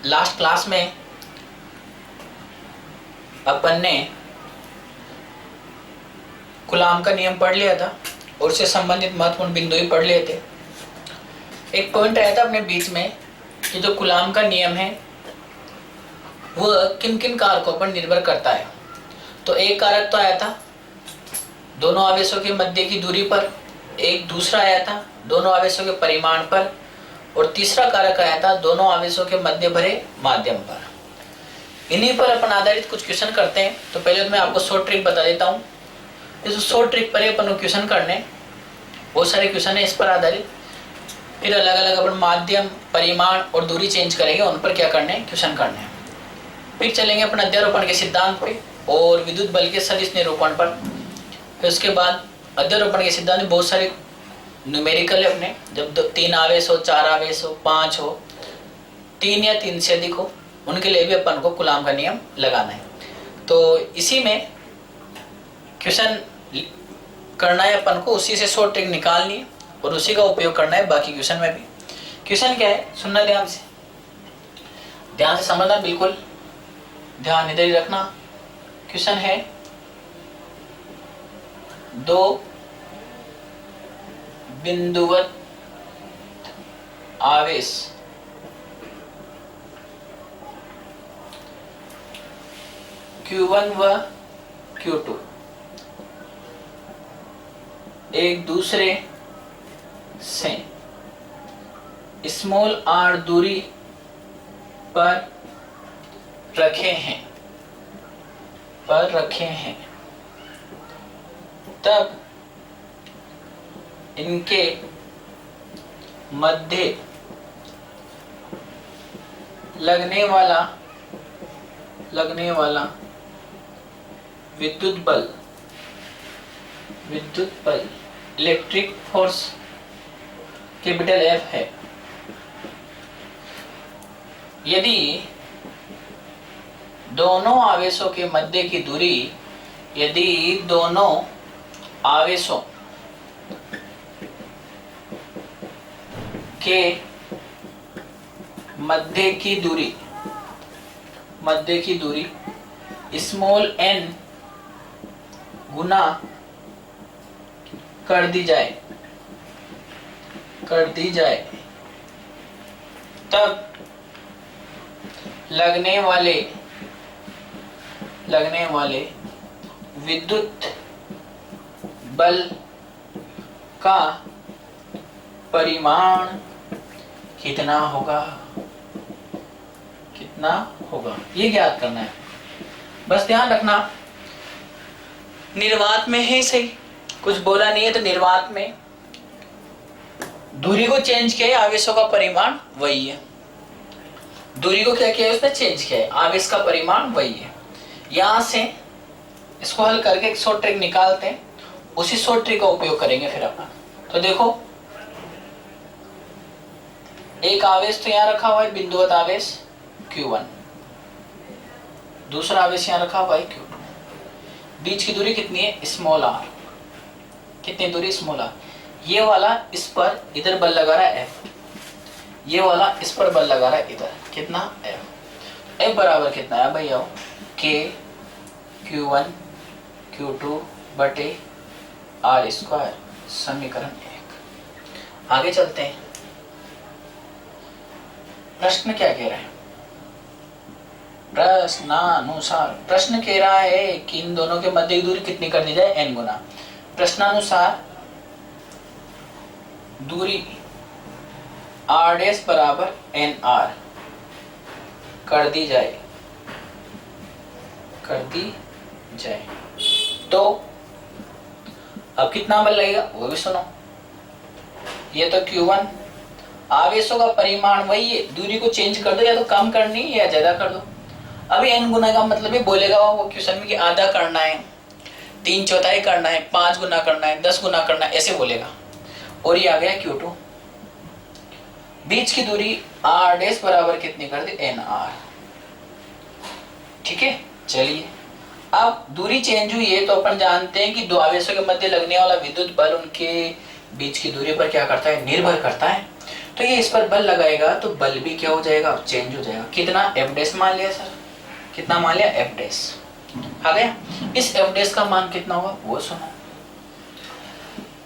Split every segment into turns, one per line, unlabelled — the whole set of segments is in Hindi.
लास्ट क्लास में अपन ने कूलाम का नियम पढ़ लिया था और उससे संबंधित महत्वपूर्ण बिंदु ही पढ़ लिए थे। एक पॉइंट आया था अपने बीच में कि जो कूलाम का नियम है वह किन किन कारकों पर निर्भर करता है। तो एक कारक तो आया था दोनों आवेशों के मध्य की दूरी पर, एक दूसरा आया था दोनों आवेशों के परिमाण पर, और तीसरा कारक आया था दोनों आवेशों के मध्य भरे माध्यम पर। इन्हीं पर अपन आधारित कुछ क्वेश्चन करते हैं। तो पहले तो मैं आपको शॉर्ट ट्रिक बता देता हूँ। इस शॉर्ट ट्रिक पर अपन क्वेश्चन करने, बहुत सारे क्वेश्चन है इस पर आधारित। फिर अलग अलग अपन माध्यम, परिमाण और दूरी चेंज करेंगे, उन पर क्या करने क्वेश्चन करने हैं। फिर चलेंगे अपन अध्यारोपण के सिद्धांत पे और विद्युत बल के सदिश निरूपण पर। फिर उसके बाद अध्यारोपण के सिद्धांत में बहुत सारे न्यूमेरिकल है अपने, जब 3 आवेश हो, 4 आवेश हो, 5 हो, 3 या 3 से अधिक हो, उनके लिए भी अपन को कूलाम का नियम लगाना है। तो इसी में क्वेश्चन करना है अपन को, उसी से शॉर्ट ट्रिक निकालनी है और उसी का उपयोग करना है बाकी क्वेश्चन में भी। क्वेश्चन क्या है सुनना ध्यान से समझना, बिल्कुल ध्यान इधर ही रखना। क्वेश्चन है 2 बिंदुवत आवेश Q1 व Q2 एक दूसरे से स्मॉल r दूरी पर रखे हैं तब इनके मध्य लगने वाला विद्युत बल इलेक्ट्रिक फोर्स कैपिटल F है। यदि दोनों आवेशों के मध्य की दूरी, यदि दोनों आवेशों के मध्य की दूरी स्मॉल n गुना कर दी जाए तब लगने वाले विद्युत बल का परिमाण कितना होगा ये ज्ञात करना है। बस ध्यान रखना निर्वात में है सही, कुछ बोला नहीं है तो निर्वात में दूरी को चेंज किया है, आवेशों का परिमाण वही है। दूरी को क्या किया है उसने चेंज किया है, आवेश का परिमाण वही है। यहां से इसको हल करके एक शॉर्ट ट्रिक निकालते हैं, उसी शॉर्ट ट्रिक का उपयोग करेंगे फिर अपन। तो देखो एक आवेश तो यहां रखा हुआ है बिंदुवत आवेश Q1, दूसरा आवेश यहां रखा हुआ है Q2। बीच की दूरी कितनी है स्मॉल r, कितनी दूरी स्मॉल r। ये वाला इस पर इधर बल लगा रहा है F, ये वाला इस पर बल लगा रहा है इधर, कितना F बराबर कितना है भाई आओ K Q1 Q2 बटे R स्क्वायर, समीकरण 1। आगे चलते हैं। प्रश्न क्या कह रहा है? प्रश्न कह रहा है कि इन दोनों के मध्य की दूरी कितनी कर दी जाए n गुना। प्रश्नानुसार दूरी r डैश बराबर nr कर दी जाए तो अब कितना बल लगेगा वो भी सुनो। ये तो Q1 आवेशों का परिमाण वही है, दूरी को चेंज कर दो, या तो कम करनी है या ज्यादा कर दो। अभी n गुना का मतलब ये बोलेगा वो क्वेश्चन में कि आधा करना है, 3/4 करना है, 5 गुना करना है, 10 गुना करना है, ऐसे बोलेगा। और ये आ गया Q2। बीच की दूरी r डैश बराबर कितनी कर दी nr। ठीक है चलिए, अब दूरी चेंज हुई है तो अपन जानते हैं कि दो आवेशों के मध्य लगने वाला विद्युत बल उनके बीच की दूरी पर क्या करता है निर्भर करता है। तो ये इस पर बल लगाएगा तो बल भी क्या हो जाएगा, चेंज हो जाएगा। कितना, एफ डैश मान लिया सर, कितना मान लिया, एफ डैश आ गया। इस एफ डैश का मान कितना होगा वो सुनो,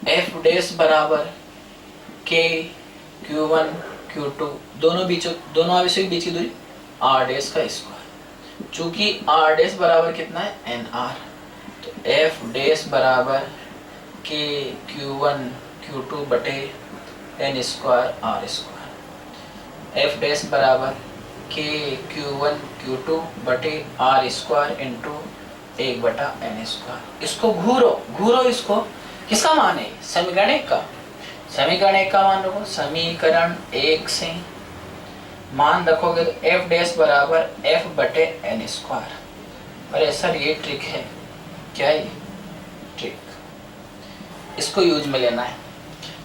एफ डैश बराबर के Q1 Q2 दोनों आवेशों के बीच की दूरी r डैश का स्क्वायर। चूंकि r डैश बराबर कितना है, एन आर, तो एफ डैश बराबर के Q1 Q2 बटे n square r square. F dash बराबर के Q1 Q2 बटे r square into 1/n square. इसको घूरो इसको, किसका मान है, समीकरण 1 का। समीकरण 1 का मान रखो, समीकरण 1 से मान रखोगे तो एफ डैश बराबर एफ बटे एन स्क्वायर। अरे सर ये ट्रिक है, क्या है ट्रिक, इसको यूज में लेना है।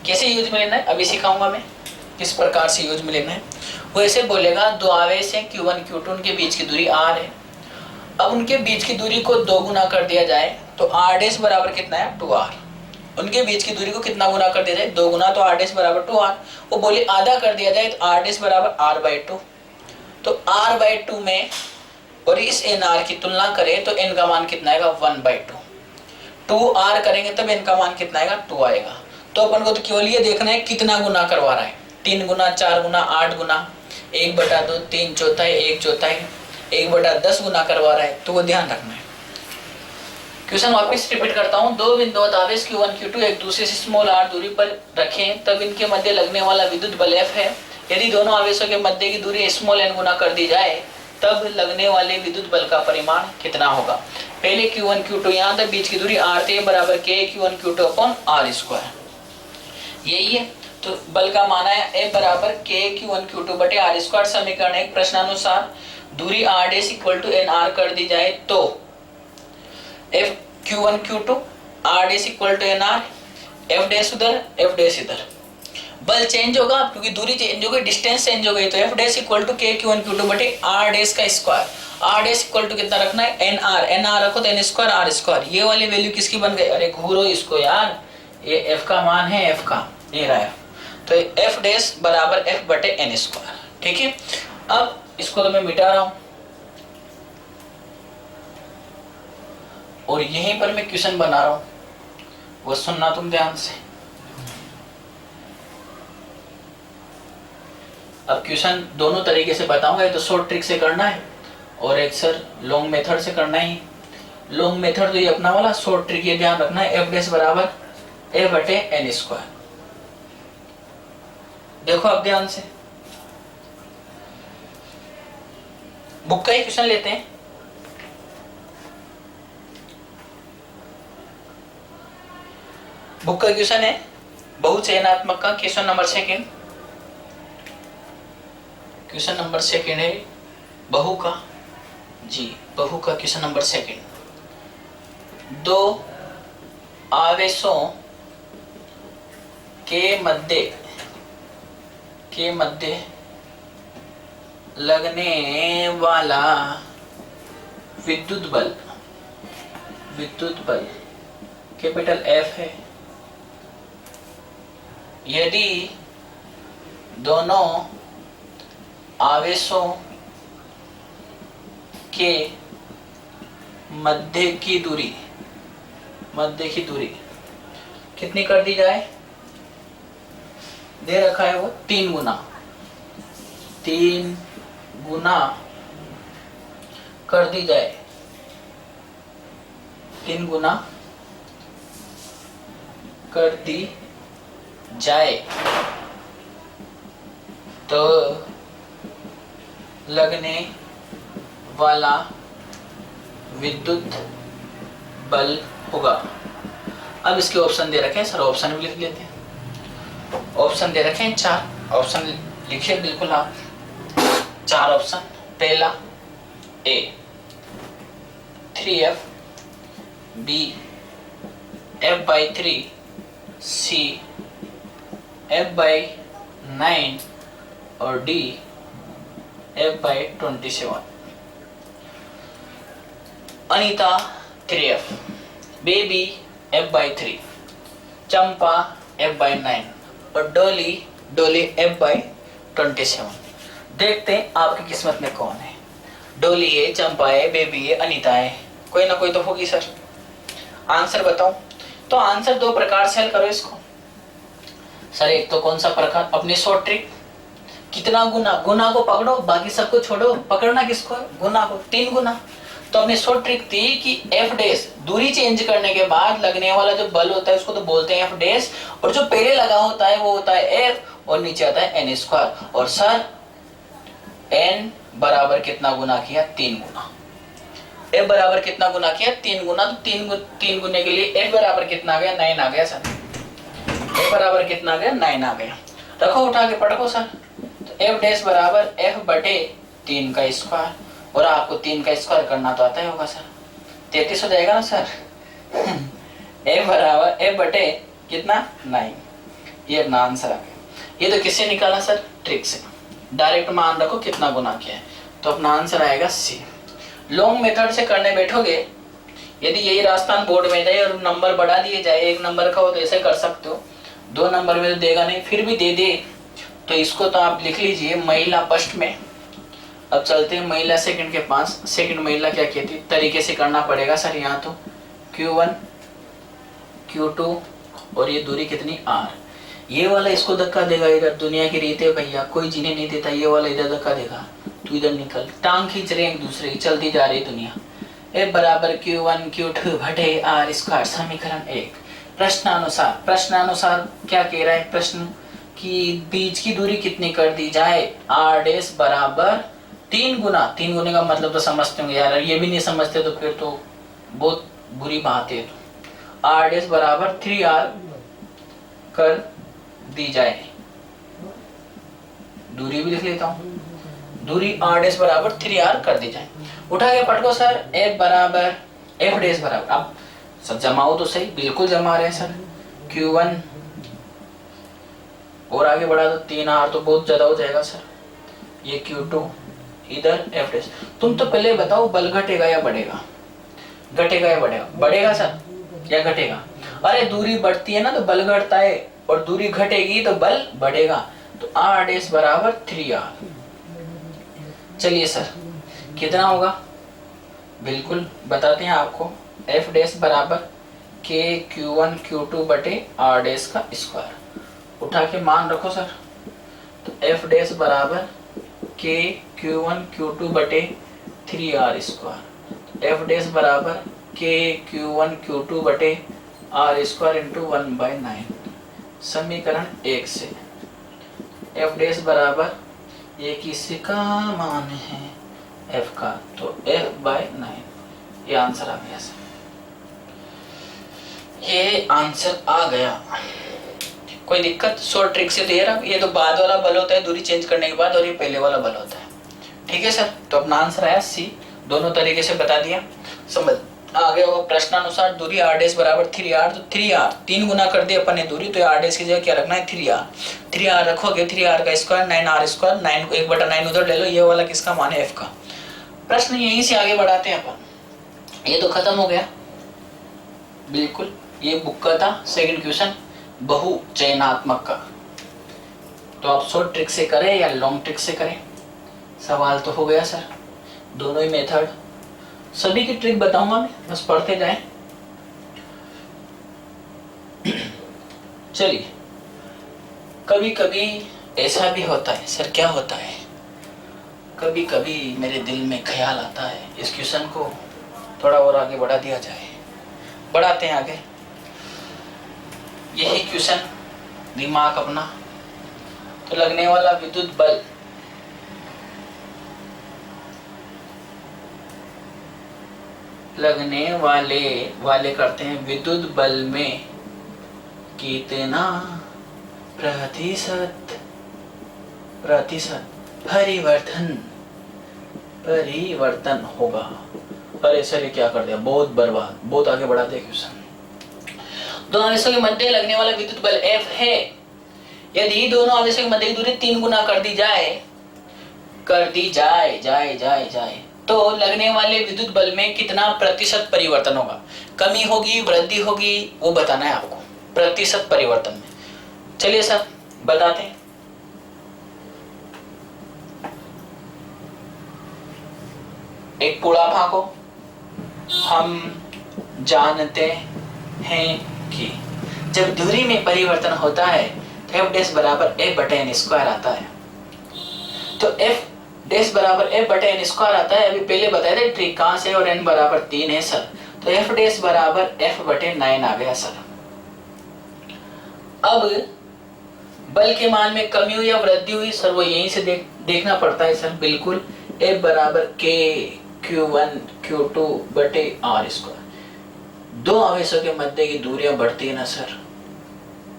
कैसे यूज में लेना है अभी सिखाऊंगा मैं, किस प्रकार से यूज में लेना है। वो ऐसे बोलेगा, दो आवेश हैं Q1 Q2, उनके बीच की दूरी r है। अब उनके बीच की दूरी को 2 गुना कर दिया जाए तो r डैश बराबर कितना है, 2r। उनके बीच की दूरी को कितना गुना कर दिया जाए, 2 गुना, तो r डैश बराबर 2r। वो बोले आधा कर दिया जाए तो r डैश बराबर r/2। तो r/2 में और इस nr की तुलना करें तो n का मान कितना आएगा, 1/2। 2r करेंगे तब n का मान कितना आएगा, 2 आएगा। तो अपन को तो केवल ये देखना है कितना गुना करवा रहा है, 3 गुना, 4 गुना, 8 गुना, 1/2, 3 चौथाई, 1 चौथाई, 1/10 गुना करवा रहा है, तो वो ध्यान रखना है। क्वेश्चन वापस रिपीट करता हूँ। दो बिंदुवत आवेश Q1 Q2 एक दूसरे से स्मॉल r दूरी पर रखें, तब इनके मध्य लगने वाला विद्युत बल F है। यदि दोनों आवेशों के मध्य की दूरी स्मॉल n गुना कर दी जाए तब लगने वाले विद्युत बल का परिमाण कितना होगा। पहले Q1 Q2 यहाँ तक बीच की दूरी r थे, बराबर k Q1 Q2 upon r square, यही है। तो बल का मान है F बराबर के Q1 Q2 बटे r स्क्वायर। समीकरण 1 प्रश्नानुसार दूरी r dash equal to n r कर दी जाए तो F Q1 Q2 r dash equal to n r, F dash उधर, F डैश इधर, बल चेंज होगा क्योंकि दूरी चेंज हो गई, डिस्टेंस चेंज हो गई, तो F डैश इक्वल टू के Q1 Q2 बटे r डैश का square. r dash equal to कितना रखना है, एन आर रखो तो एन स्क्वायर आर स्क्वायर। ये वाली वैल्यू किसकी बन गई, अरे घूरो इसको यार, ये F का मान है, F का, ये रहा F। तो F डैश बराबर F बटे एन स्क्वायर, ठीक है। अब इसको तो मैं मिटा रहा हूं और यहीं पर मैं क्वेश्चन बना रहा हूं, वो सुनना तुम ध्यान से। अब क्वेश्चन दोनों तरीके से बताऊंगा, ये तो शॉर्ट ट्रिक से करना है और एक सर लॉन्ग मेथड से करना ही। लॉन्ग मेथड तो ये अपना वाला, शॉर्ट ट्रिक ये ध्यान रखना है, F डैश बराबर F बटे एन स्क्वायर। देखो अब ध्यान से, बुक का ही क्वेश्चन लेते हैं। बुक का क्वेश्चन है बहुचयनात्मक का, क्वेश्चन नंबर 2। क्वेश्चन नंबर 2 है बहु का, जी बहु का क्वेश्चन नंबर 2। दो आवेशों के मध्य लगने वाला विद्युत बल कैपिटल F है। यदि दोनों आवेशों के मध्य की दूरी कितनी कर दी जाए, दे रखा है वो 3 गुना कर दी जाए, 3 गुना कर दी जाए तो लगने वाला विद्युत बल होगा। अब इसके ऑप्शन दे रखे हैं सर, ऑप्शन भी लिख लेते हैं। ऑप्शन दे रखे हैं 4, ऑप्शन लिखिए बिल्कुल आप, 4 ऑप्शन। पहला A 3F, B F/3, C F/9 और D F/27। Anita 3F, baby F/3, चंपा F/9 और डॉली डोली F/27। देखते हैं आपकी किस्मत में कौन है। डोली है, चंपा है, बेबी है, अनीता है, कोई ना कोई तो होगी सर। आंसर बताओ। तो आंसर दो प्रकार से हल करो इसको सर। एक तो कौन सा प्रकार, अपनी शॉर्ट ट्रिक, कितना गुना, गुना को पकड़ो बाकी सबको छोड़ो। पकड़ना किसको है? गुना को, 3 गुना। तो अपनी शॉर्ट ट्रिक थी कि एफ डैश, दूरी चेंज करने के बाद लगने वाला जो बल होता है उसको तो बोलते हैं एफ डैश, और जो पहले लगा होता है वो होता है एफ, और नीचे आता है एन स्क्वायर। और सर एन बराबर कितना गुना किया? 3 गुना। एफ बराबर कितना गुना किया? 3 गुना। तो 3 गुने के लिए एफ बराबर कितना आ गया? 9 आ गया सर। एफ बराबर कितना आ गया? 9 आ गया। रखो उठा के पढ़ो सर। तो एफ डैश बराबर एफ बटे 3 का स्क्वायर, और आपको 3 का स्क्वायर करना तो आता ही होगा सर, 33 हो जाएगा ना सर। एफ बराबर एफ बटे कितना? 9। ये अपना आंसर आ गया। ये तो किससे निकाला सर? ट्रिक से। डायरेक्ट मान रखो कितना गुना किया है, तो अपना आंसर आएगा सी। लॉन्ग मेथड से करने बैठोगे, यदि यही रास्ता बोर्ड में जाए और नंबर बढ़ा दिए जाए, 1 नंबर का हो तो ऐसे कर सकते हो, 2 नंबर में तो देगा नहीं, फिर भी दे दे तो इसको तो आप लिख लीजिए महिला फर्स्ट में। अब चलते हैं महिला सेकंड के पास। सेकंड महिला क्या कहती, तरीके से करना पड़ेगा सर। यहाँ तो Q1 Q2 और ये दूरी कितनी R, ये वाला इसको धक्का देगा इधर। दुनिया की रीत है भैया, कोई जीने नहीं देता, ये वाला इधर धक्का देगा, तू इधर निकल। टांग खींच रहे एक दूसरे की, चलती जा रही दुनिया। F बराबर Q1 Q2 बटे R स्क्वायर, समीकरण 1। प्रश्नानुसार क्या कह रहा है प्रश्न कि बीच की दूरी कितनी कर दी जाए? R डैश बराबर 3 गुना। 3 गुने का मतलब तो समझते होंगे यार, ये भी नहीं समझते तो फिर तो बहुत बुरी बात है। तो R डैश बराबर 3R कर दी जाए। दूरी भी लिख लेता हूँ, दूरी R डैश बराबर 3R कर दी जाए। उठा के पटको सर। F बराबर F डैश बराबर, अब सब जमाओ तो सही, बिल्कुल जमा रहे हैं सर। Q1 और आगे बढ़ा तो 3R तो बहुत ज्यादा हो जाएगा सर। ये Q2 इधर F डैश। तुम तो पहले बताओ बल घटेगा या बढ़ेगा? घटेगा या बढ़ेगा? बढ़ेगा सर या घटेगा? अरे दूरी बढ़ती है ना तो बल घटता है, और दूरी घटेगी तो बल बढ़ेगा। तो R डैश बराबर 3R। चलिए सर कितना होगा, बिल्कुल बताते हैं आपको। F डैश बराबर K Q1 Q2 बटे R डैश का स्क्वायर। उठा के मान रखो सर। तो F डैश बराबर K Q1 Q2 बटे 3R स्क्वायर। F डैश बराबर K Q1 Q2 बटे R स्क्वायर इंटू 1/9, समीकरण 1 से। F डैश बराबर ये किसी का मान है F का, तो F/9। ये आंसर आ गया सर, ये आंसर आ गया। कोई दिक्कत? शॉर्ट ट्रिक से तो ये तो बाद वाला बल होता है दूरी चेंज करने के बाद, और ये पहले वाला बल होता है। ठीक है सर, तो अपना आंसर आया सी। दोनों तरीके से बता दिया, समझ आ गया होगा। प्रश्नानुसार दूरी R डैश बराबर 3R, तो 3R 3 गुना कर दिया अपन ने दूरी, तो R डैश की जगह क्या रखना है? 3R। 3R रखोगे, 3R का स्क्वायर 9R स्क्वायर, 9 को 1/9 उधर ले लो। ये वाला किसका मान है? F का। प्रश्न यहीं से आगे बढ़ाते हैं अपन। ये तो खत्म हो गया बिल्कुल, ये बुक का था सेकंड क्वेश्चन बहु चयनात्मक का। तो आप शॉर्ट ट्रिक से करें या लॉन्ग ट्रिक से करें, सवाल तो हो गया सर। दोनों ही मेथड, सभी की ट्रिक बताऊंगा मैं, बस पढ़ते जाएं। चलिए, कभी कभी ऐसा भी होता है सर। क्या होता है? कभी कभी मेरे दिल में ख्याल आता है इस क्वेश्चन को थोड़ा और आगे बढ़ा दिया जाए। बढ़ाते हैं आगे। यही क्वेश्चन दिमाग अपना। तो लगने वाला विद्युत बल वाले करते हैं, विद्युत बल में कितना प्रतिशत परिवर्तन होगा। अरे सर ये क्या कर दिया, बहुत बर्बाद, बहुत आगे बढ़ा दिया क्वेश्चन। दोनों आवेशों के मध्य लगने वाला विद्युत बल F है। यदि दोनों आवेशों के मध्य की दूरी 3 गुना कर दी जाए तो लगने वाले विद्युत बल में कितना प्रतिशत परिवर्तन होगा? कमी होगी, वृद्धि होगी, वो बताना है आपको प्रतिशत परिवर्तन में। चलिए सर बताते हैं। एक पूरा भागो। हम जानते हैं कि जब दूरी में परिवर्तन होता है तो एफ डैश बराबर एफ बटे एन स्क्वायर आता है। तो एफ डैश बराबर एफ बटे एन स्क्वायर आता है। अभी पहले बताया था त्रिकांश है और एन बराबर 3 है सर, तो एफ डैश बराबर एफ बटे 9 आ गया सर। अब बल के मान में कमी हुई या वृद्धि हुई सर, वो यहीं से देखना पड़ता है सर। बिल्कुल एफ बराबर के Q1 Q2 बटे आर स्क्वायर। दो आवेशों के मध्य की दूरियां बढ़ती है ना सर,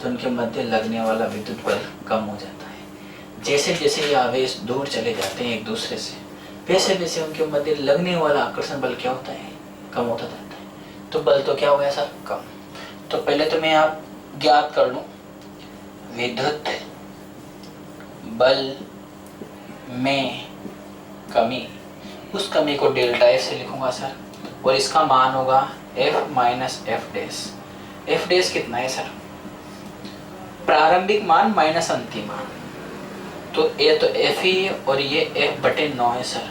तो उनके मध्य लगने वाला विद्युत बल कम हो जाता है। जैसे जैसे ये आवेश दूर चले जाते हैं एक दूसरे से, वैसे वैसे उनके मध्य लगने वाला आकर्षण बल क्या होता है, कम होता जाता है। तो बल तो क्या हो गया सर, कम। तो पहले तो मैं आप ज्ञात कर लूं, विद्युत बल में कमी, उस कमी को डेल्टा एफ से लिखूंगा सर, और इसका मान होगा F minus F dash. F dash कितना है सर, प्रारंभिक मान माइनस अंतिम मान, तो ये तो एफ ही है और ये एफ बटे 9 है सर।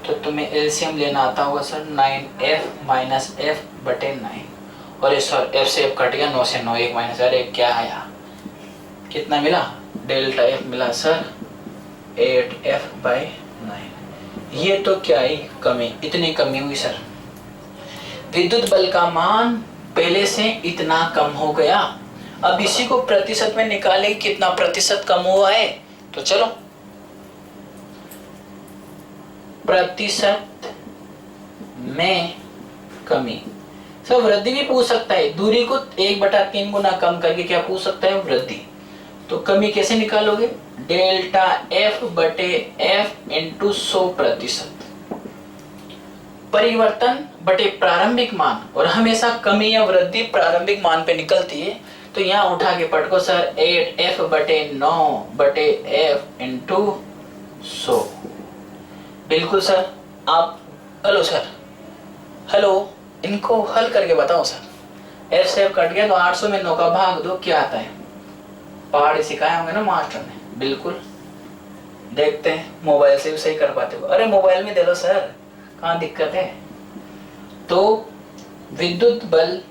तो तुम्हें एलसीएम लेना आता होगा सर, 9f माइनस एफ बटे 9, और ये सर एफ से एफ कट गया, 9 से 9 1 माइनस, अरे क्या है यार, कितना मिला, डेल्टा एफ मिला सर 8f/9। ये तो क्या है कमी, इतनी कमी हुई सर। विद्युत बल का मान पहले से इतना कम हो गया। अब इसी को प्रतिशत में निकाले, कितना प्रतिशत कम हुआ है, तो चलो प्रतिशत में कमी। सर वृद्धि भी पूछ सकता है, दूरी को 1/3 गुना कम करके क्या पूछ सकता है, वृद्धि। तो कमी कैसे निकालोगे, डेल्टा एफ बटे एफ इंटू 100%, परिवर्तन बटे प्रारंभिक मान, और हमेशा कमी या वृद्धि प्रारंभिक मान पे निकलती है। तो यहाँ उठा के पटको सर 8f बटे 9 बटे एफ इंटू 100। बिल्कुल सर, आप हेलो सर, हेलो, इनको हल करके बताओ सर। एफ से एफ कट गया तो 800 में 9 का भाग दो, क्या आता है, पहाड़ी सिखाए होंगे ना मास्टर ने। बिल्कुल, देखते हैं मोबाइल से भी सही कर पाते हो। अरे मोबाइल में दे दो सर, कहाँ दिक्कत है। तो विद्युत बल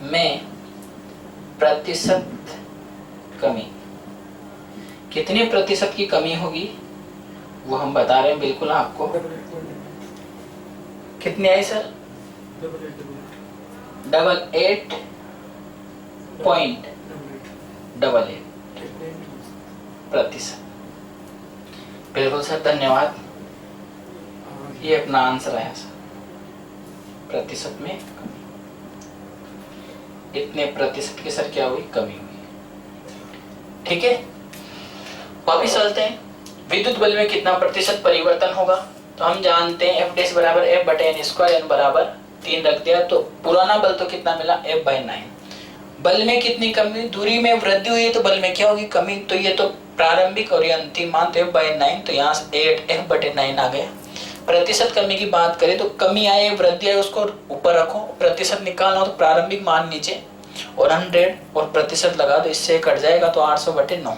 में प्रतिशत कमी, कितने प्रतिशत की कमी होगी वो हम बता रहे हैं बिल्कुल आपको। कितनी आई सर, 88.88 प्रतिशत। बिल्कुल सर, धन्यवाद, ये अपना आंसर आया सर, प्रतिशत में कमी। इतने प्रतिशत की सर क्या हुई, कमी हुई। ठीक है, वापिस चलते हैं, विद्युत बल में कितना प्रतिशत परिवर्तन होगा। तो हम जानते हैं एफ डैश बराबर एफ बटे एन स्क्वायर, एन बराबर 3 रख दिया, तो पुराना बल तो कितना मिला, f/9। बल में कितनी कमी, दूरी में वृद्धि हुई है तो बल में क्या होगी, कमी। तो ये तो प्रारंभिक और ये अंतिम मान, तो f/9, तो यहाँ से 8f बटे 9 आ गया। प्रतिशत कमी की बात करें तो कमी आए वृद्धि आए उसको ऊपर रखो, प्रतिशत निकालना हो तो प्रारंभिक मान नीचे और 100 और प्रतिशत लगा दो, इससे कट जाएगा तो 800 बटे 9।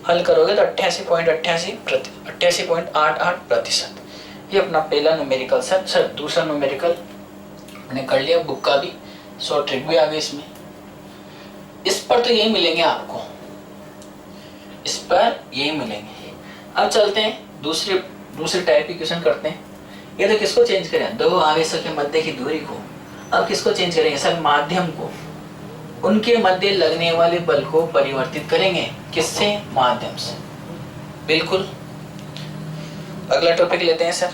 हल करोगे तो 88.88 प्रतिशत। ये अपना पहला न्यूमेरिकल सर। सर दूसरा न्यूमेरिकल मैंने कर लिया, बुक का भी, शॉर्ट ट्रिक भी आ गई इसमें। इस पर तो यही मिलेंगे आपको, इस पर यही मिलेंगे। अब चलते हैं दूसरे टाइप की क्वेश्चन करते हैं। ये तो किसको चेंज करें, दो आवेशों के मध्य की दूरी को। अब किसको चेंज करेंगे सर, माध्यम को, उनके मध्य लगने वाले बल को परिवर्तित करेंगे, किससे, माध्यम से। बिल्कुल, अगला टॉपिक लेते हैं सर।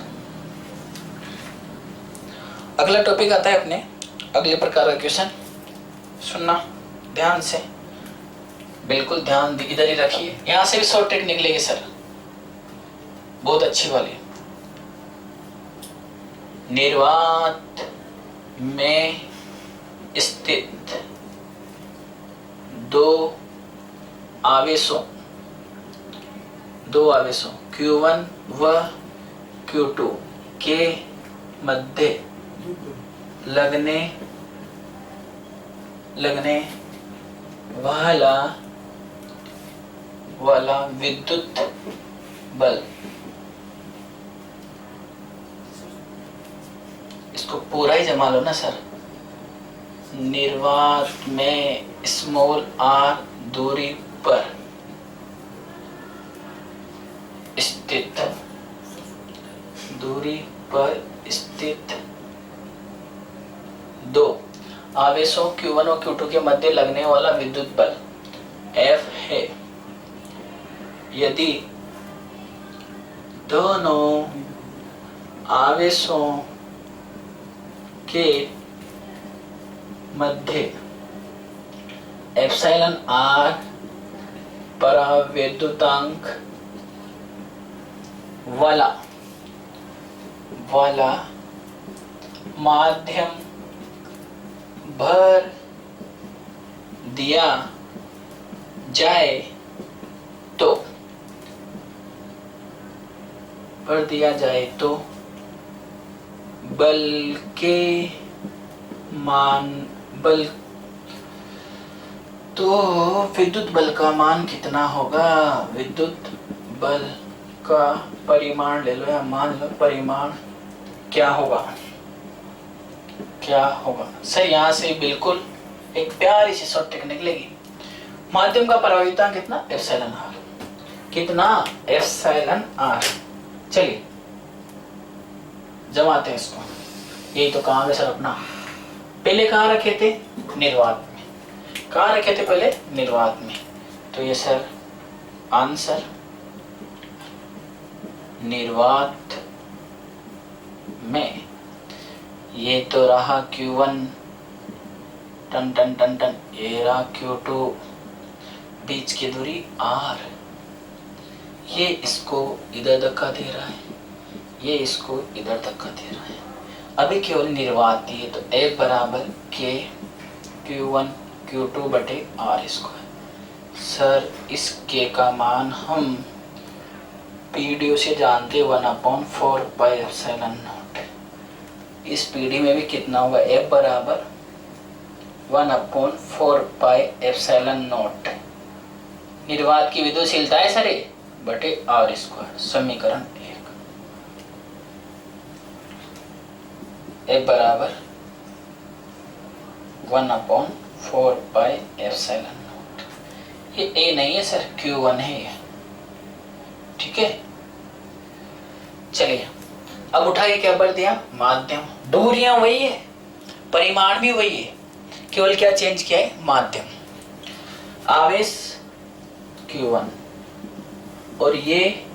अगला टॉपिक आता है अपने अगले प्रकार का क्वेश्चन, सुनना ध्यान से, बिल्कुल ध्यान इधर ही रखिए। यहां से भी शॉर्ट ट्रिक निकलेगी सर, बहुत अच्छी वाली। निर्वात में स्थित दो आवेशों Q1 व Q2 के मध्य लगने वाला विद्युत बल इसको पूरा ही जमा लो ना सर। निर्वात में स्मॉल r दूरी पर स्थित, दूरी पर स्थित दो आवेशों Q1 और Q2 के मध्य लगने वाला विद्युत बल F है यदि दोनों आवेशों के मध्य एप्सिलॉन r परावैद्युतांक वाला माध्यम भर दिया जाए तो विद्युत बल का मान कितना होगा? विद्युत बल का परिमाण ले लो या मान लो, परिमाण क्या होगा? सर यहाँ से बिल्कुल एक प्यारी सी शॉर्ट टेक्निक निकलेगी। माध्यम का परावैद्युतांक कितना? Epsilon r। कितना? Epsilon r। चलिए जमाते हैं इसको। यही तो काम है सर अपना। पहले कहाँ रखे थे? निर्वात में। कहाँ रखे थे पहले? निर्वात में। तो ये सर आंसर निर्वात में। ये तो रहा Q1 ton ton ton ton, ये रहा Q2 बीच की दूरी R। ये इसको इधर धक्का दे रहा है, ये इसको इधर धक्का दे रहा है। अभी केवल निर्वात दिए तो F बराबर K Q1 Q2 बटे R स्क्वायर। सर इस K का मान हम पीडीओ से जानते 1/4 पाई एप्सिलॉन नॉट। इस पीडी में भी कितना होगा? F बराबर 1/4 पाई एप्सिलॉन नॉट। निर्वात की विद्युतशीलता है सर बटे R स्क्वायर। समीकरण 1। F बराबर 1/4 पाई एप्सिलॉन नॉट। ये A नहीं है सर, Q1 है ये। ठीक है, चलिए अब उठाइए क्या बढ़ दिया? माध्यम। दूरियां वही है, परिमाण भी वही है, केवल क्या चेंज किया है? माध्यम। आवेश Q1 और ये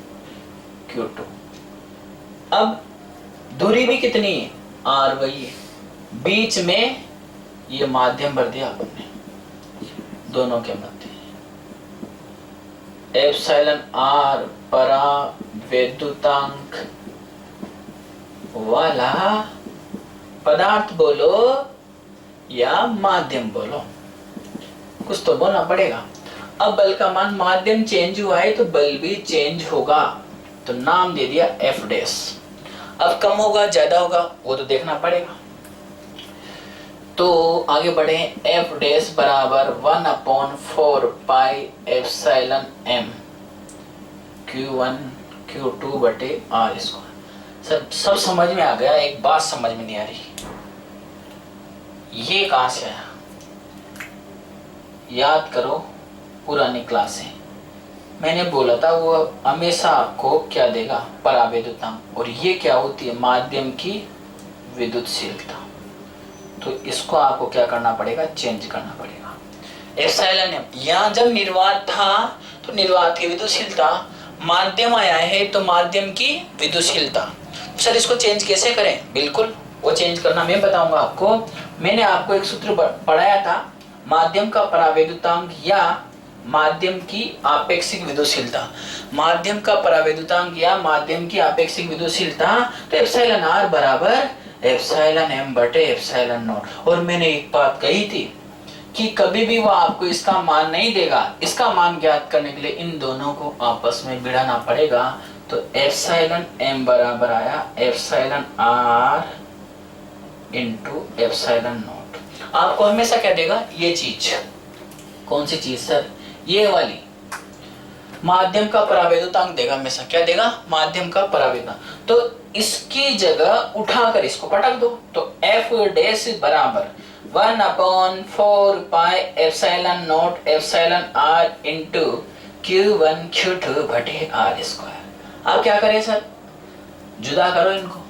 Q2। अब दूरी भी कितनी है? R वही है। बीच में ये माध्यम भर दिया आपने दोनों के मध्य। एप्सिलॉन r परावैद्युतांक वाला पदार्थ बोलो या माध्यम बोलो, कुछ तो बोलना पड़ेगा। अब बल का मान, माध्यम चेंज हुआ है तो बल भी चेंज होगा, तो नाम दे दिया F डैश। अब कम होगा ज्यादा होगा वो तो देखना पड़ेगा। तो आगे बढ़े। F डैश बराबर 1/4 pi epsilon m Q1 Q2 बटे R स्क्वायर। सर सब समझ में आ गया, एक बात समझ में नहीं आ रही, ये कहां से आया? याद करो पुरानी क्लास है, मैंने बोला था वो हमेशा आपको क्या देगा? परावैद्युतांक। और ये क्या होती है? माध्यम की विद्युतशीलता। तो इसको आपको क्या करना पड़ेगा? चेंज करना पड़ेगा। एप्सिलॉन m, यहाँ जब निर्वात था तो निर्वात की विद्युतशीलता, माध्यम आया है तो माध्यम की विद्युतशीलता। सर इसको चेंज कैसे करें? बिल्कुल वो चेंज करना मैं बताऊंगा आपको। मैंने आपको एक सूत्र पढ़ाया था, माध्यम का परावैद्युतांक या माध्यम की आपेक्षिक विद्युतशीलता। माध्यम का परावैद्युतांक या माध्यम की आपेक्षिक विद्युतशीलता तो एप्सिलॉन r बराबर एप्सिलॉन m बटे एप्सिलॉन नॉट। और मैंने एक बात कही थी कि कभी भी वो आपको इसका मान नहीं देगा, इसका मान ज्ञात करने के लिए इन दोनों को आपस में भिड़ाना पड़ेगा। तो एप्सिलॉन m बराबर आया epsilon r into epsilon not. आपको हमेशा क्या देगा? ये चीज। कौन सी चीज सर? ये वाली, माध्यम का परावैद्युतांक देगा हमेशा। क्या देगा? माध्यम का परावैद्युतांक। तो इसकी जगह उठाकर इसको पटक दो, तो एफ डैश बराबर 1/4 pi epsilon r into Q1 Q2 बटे आर स्क्वायर। आप क्या करें सर, जुदा करो इनको।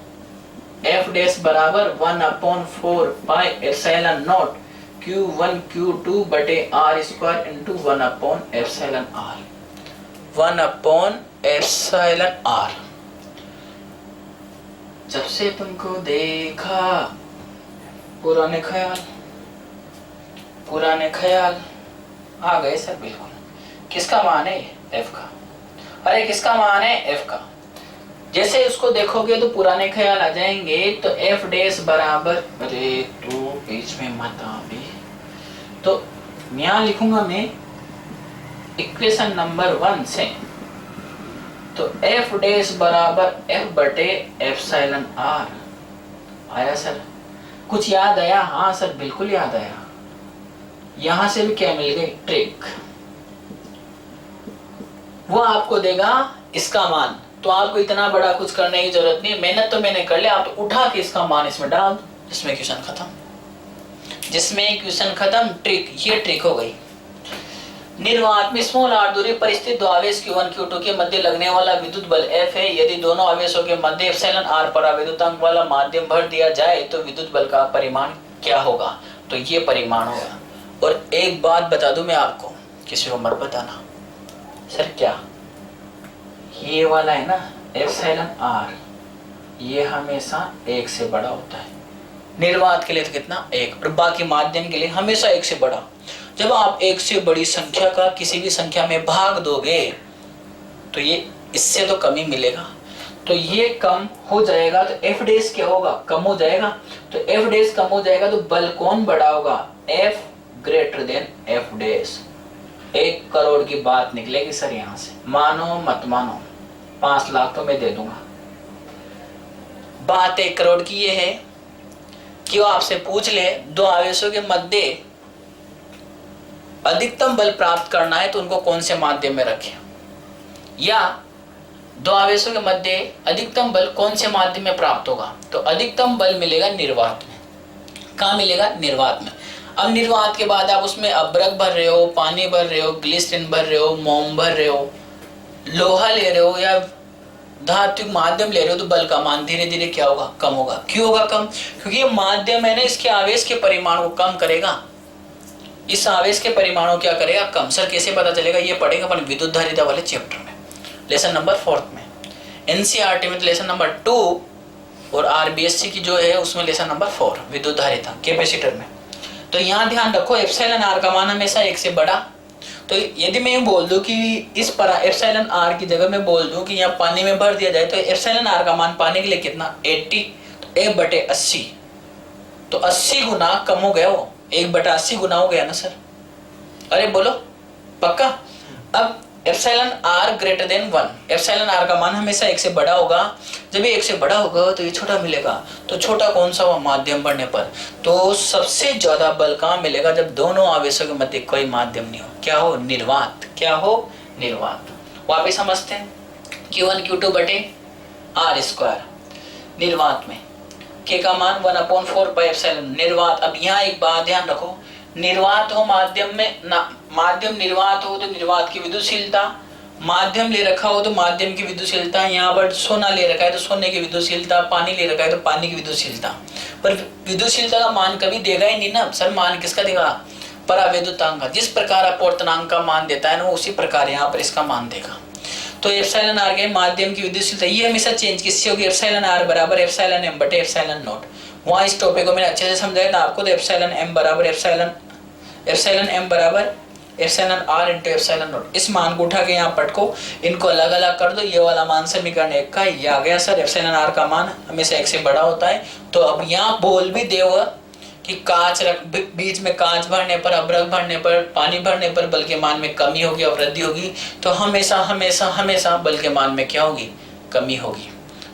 एफ डैश बराबर 1/4 pi epsilon not Q1 Q2 बटे आर स्क्वायर इंटू 1/एप्सिलॉन आर, 1/एप्सिलॉन आर। जब से तुमको देखा पुराने ख्याल आ गए सर, बिल्कुल। किसका मान है एफ का? अरे किसका मान है एफ का? जैसे उसको देखोगे तो पुराने ख्याल आ जाएंगे। तो एफ डैश बराबर, अरे तो बीच में मत आ भी, तो यहाँ लिखूंगा मैं इक्वेशन नंबर 1 से। तो एफ डैश बराबर एफ बटे एप्सिलॉन आर। आया सर? कुछ याद आया? हाँ सर बिल्कुल याद आया। यहां से भी क्या मिल गई? ट्रिक। वो आपको देगा इसका मान, तो आपको इतना बड़ा कुछ करने की जरूरत नहीं। मेहनत तो मैंने कर लिया, आप तो उठा के इसका मान इसमें डाल दो, जिसमें क्वेश्चन खत्म। ट्रिक, ये ट्रिक हो गई। निर्वात में स्मॉल r दूरी पर स्थित दो आवेश Q1 Q2 के मध्य लगने वाला विद्युत बल F है। यदि दोनों आवेशों के मध्य एप्सिलॉन r पर आवेदुतांक वाला माध्यम भर दिया जाए तो विद्युत बल का परिमाण क्या होगा? तो ये परिमाण होगा। और एक बात बता दूं मैं आपको, किसी को मत बताना। सर क्या? ये वाला है ना एप्सिलॉन r, ये हमेशा 1 से बड़ा होता है। निर्वात के लिए तो कितना? 1, और बाकी माध्यम के लिए हमेशा 1 से बड़ा। जब आप 1 से बड़ी संख्या का किसी भी संख्या में भाग दोगे तो ये इससे तो कम ही मिलेगा, तो ये कम हो जाएगा। तो एफ डैश क्या होगा? कम हो जाएगा। तो एफ डैश कम हो जाएगा तो बल कौन बड़ा होगा? F greater than F dash. 1 crore की बात निकलेगी सर यहां से, मानो मत मानो। 5 लाख तो मैं दे दूंगा। बात 1 करोड़ की ये है कि वो आपसे पूछ ले दो आवेशों के मध्य अधिकतम बल प्राप्त करना है तो उनको कौन से माध्यम में रखें, या दो आवेशों के मध्य अधिकतम बल कौन से माध्यम में प्राप्त होगा? तो अधिकतम बल मिलेगा निर्वात में। कहाँ मिलेगा? निर्वात में। अब निर्वात के बाद आप उसमें अब्रक भर रहे हो, पानी भर रहे हो, ग्लिसरीन भर रहे हो, मोम भर रहे हो, लोहा ले रहे हो या धात्विक माध्यम ले रहे हो, तो बल का मान धीरे धीरे क्या होगा? कम होगा। क्यों होगा कम? क्योंकि ये माध्यम है ना, इसके आवेश के परिमाण को कम करेगा। इस आवेश के परिमाणों क्या करेगा? कम। सर कैसे पता चलेगा? ये पढ़ेगा अपन विद्युत धारिता वाले चैप्टर में, लेसन नंबर 4 में। एनसीईआरटी में तो लेसन नंबर 2 और आरबीएससी की जो है उसमें लेसन नंबर 4 विद्युत धारिता कैपेसिटर में। तो यहाँ ध्यान रखो एप्सिलॉन आर का मान हमेशा 1 से बड़ा। तो यदि मैं बोल दूं कि इस पर एप्सिलॉन आर की जगह मैं बोल दूं कि यहाँ पानी में भर दिया जाए तो एप्सिलॉन आर का मान पाने के लिए कितना? 80, तो 1/80, तो 80 गुना कम हो गया। वो 1/80 गुना हो गया ना सर? अरे बोलो पक्का? अब epsilon r greater than 1, epsilon r का मान हमेशा 1 से बड़ा होगा। जब ये 1 से बड़ा होगा तो ये छोटा मिलेगा। तो छोटा कौन सा हुआ? माध्यम बढ़ने पर। तो सबसे ज्यादा बल कहाँ मिलेगा? जब दोनों आवेशों के मध्य कोई माध्यम नहीं हो। क्या हो? निर्वात। क्या हो? निर्वात। वापिस समझते हैं। Q1 Q2 बटे आर स्क्वायर निर्वात में, के का मान 1/4 पाई एप्सिलॉन निर्वात। अब यहाँ एक बात ध्यान रखो, निर्वात हो माध्यम में ना, माध्यम निर्वात हो तो निर्वात की विद्युतशीलता, माध्यम ले रखा हो तो माध्यम की विद्युतशीलता, यहाँ पर सोना ले रखा है तो सोने की विद्युतशीलता, पानी ले रखा है तो पानी की विद्युतशीलता। पर विद्युतशीलता का मान कभी देगा ही नहीं ना सर। मान किसका देगा? परावैद्युतांक का। जिस प्रकार अपवर्तनांक का मान देता है ना, उसी प्रकार यहाँ पर इसका मान देगा। तो एप्सिलॉन आर के माध्यम की विद्युतशीलता ये हमेशा चेंज किससे होगी? एप्सिलॉन आर बराबर एप्सिलॉन एम बटे एप्सिलॉन नॉट। वहाँ इस टॉपिक को मैंने अच्छे से समझाया था आपको। तो एप्सिलॉन एम बराबर एप्सिलॉन एम बराबर epsilon r into epsilon naught. इस मान को उठा के यहाँ पटको, इनको अलग अलग कर दो। ये वाला मान समीकरण 1 का ये आ गया सर। एप्सिलॉन आर का मान हमेशा 1 से बड़ा होता है। तो अब यहाँ बोल भी देगा कि कांच रख, बीच में कांच भरने पर, अब्रक भरने पर, पानी भरने पर बल के मान में कमी होगी और वृद्धि होगी। तो हमेशा हमेशा हमेशा बल के मान में क्या होगी? कमी होगी।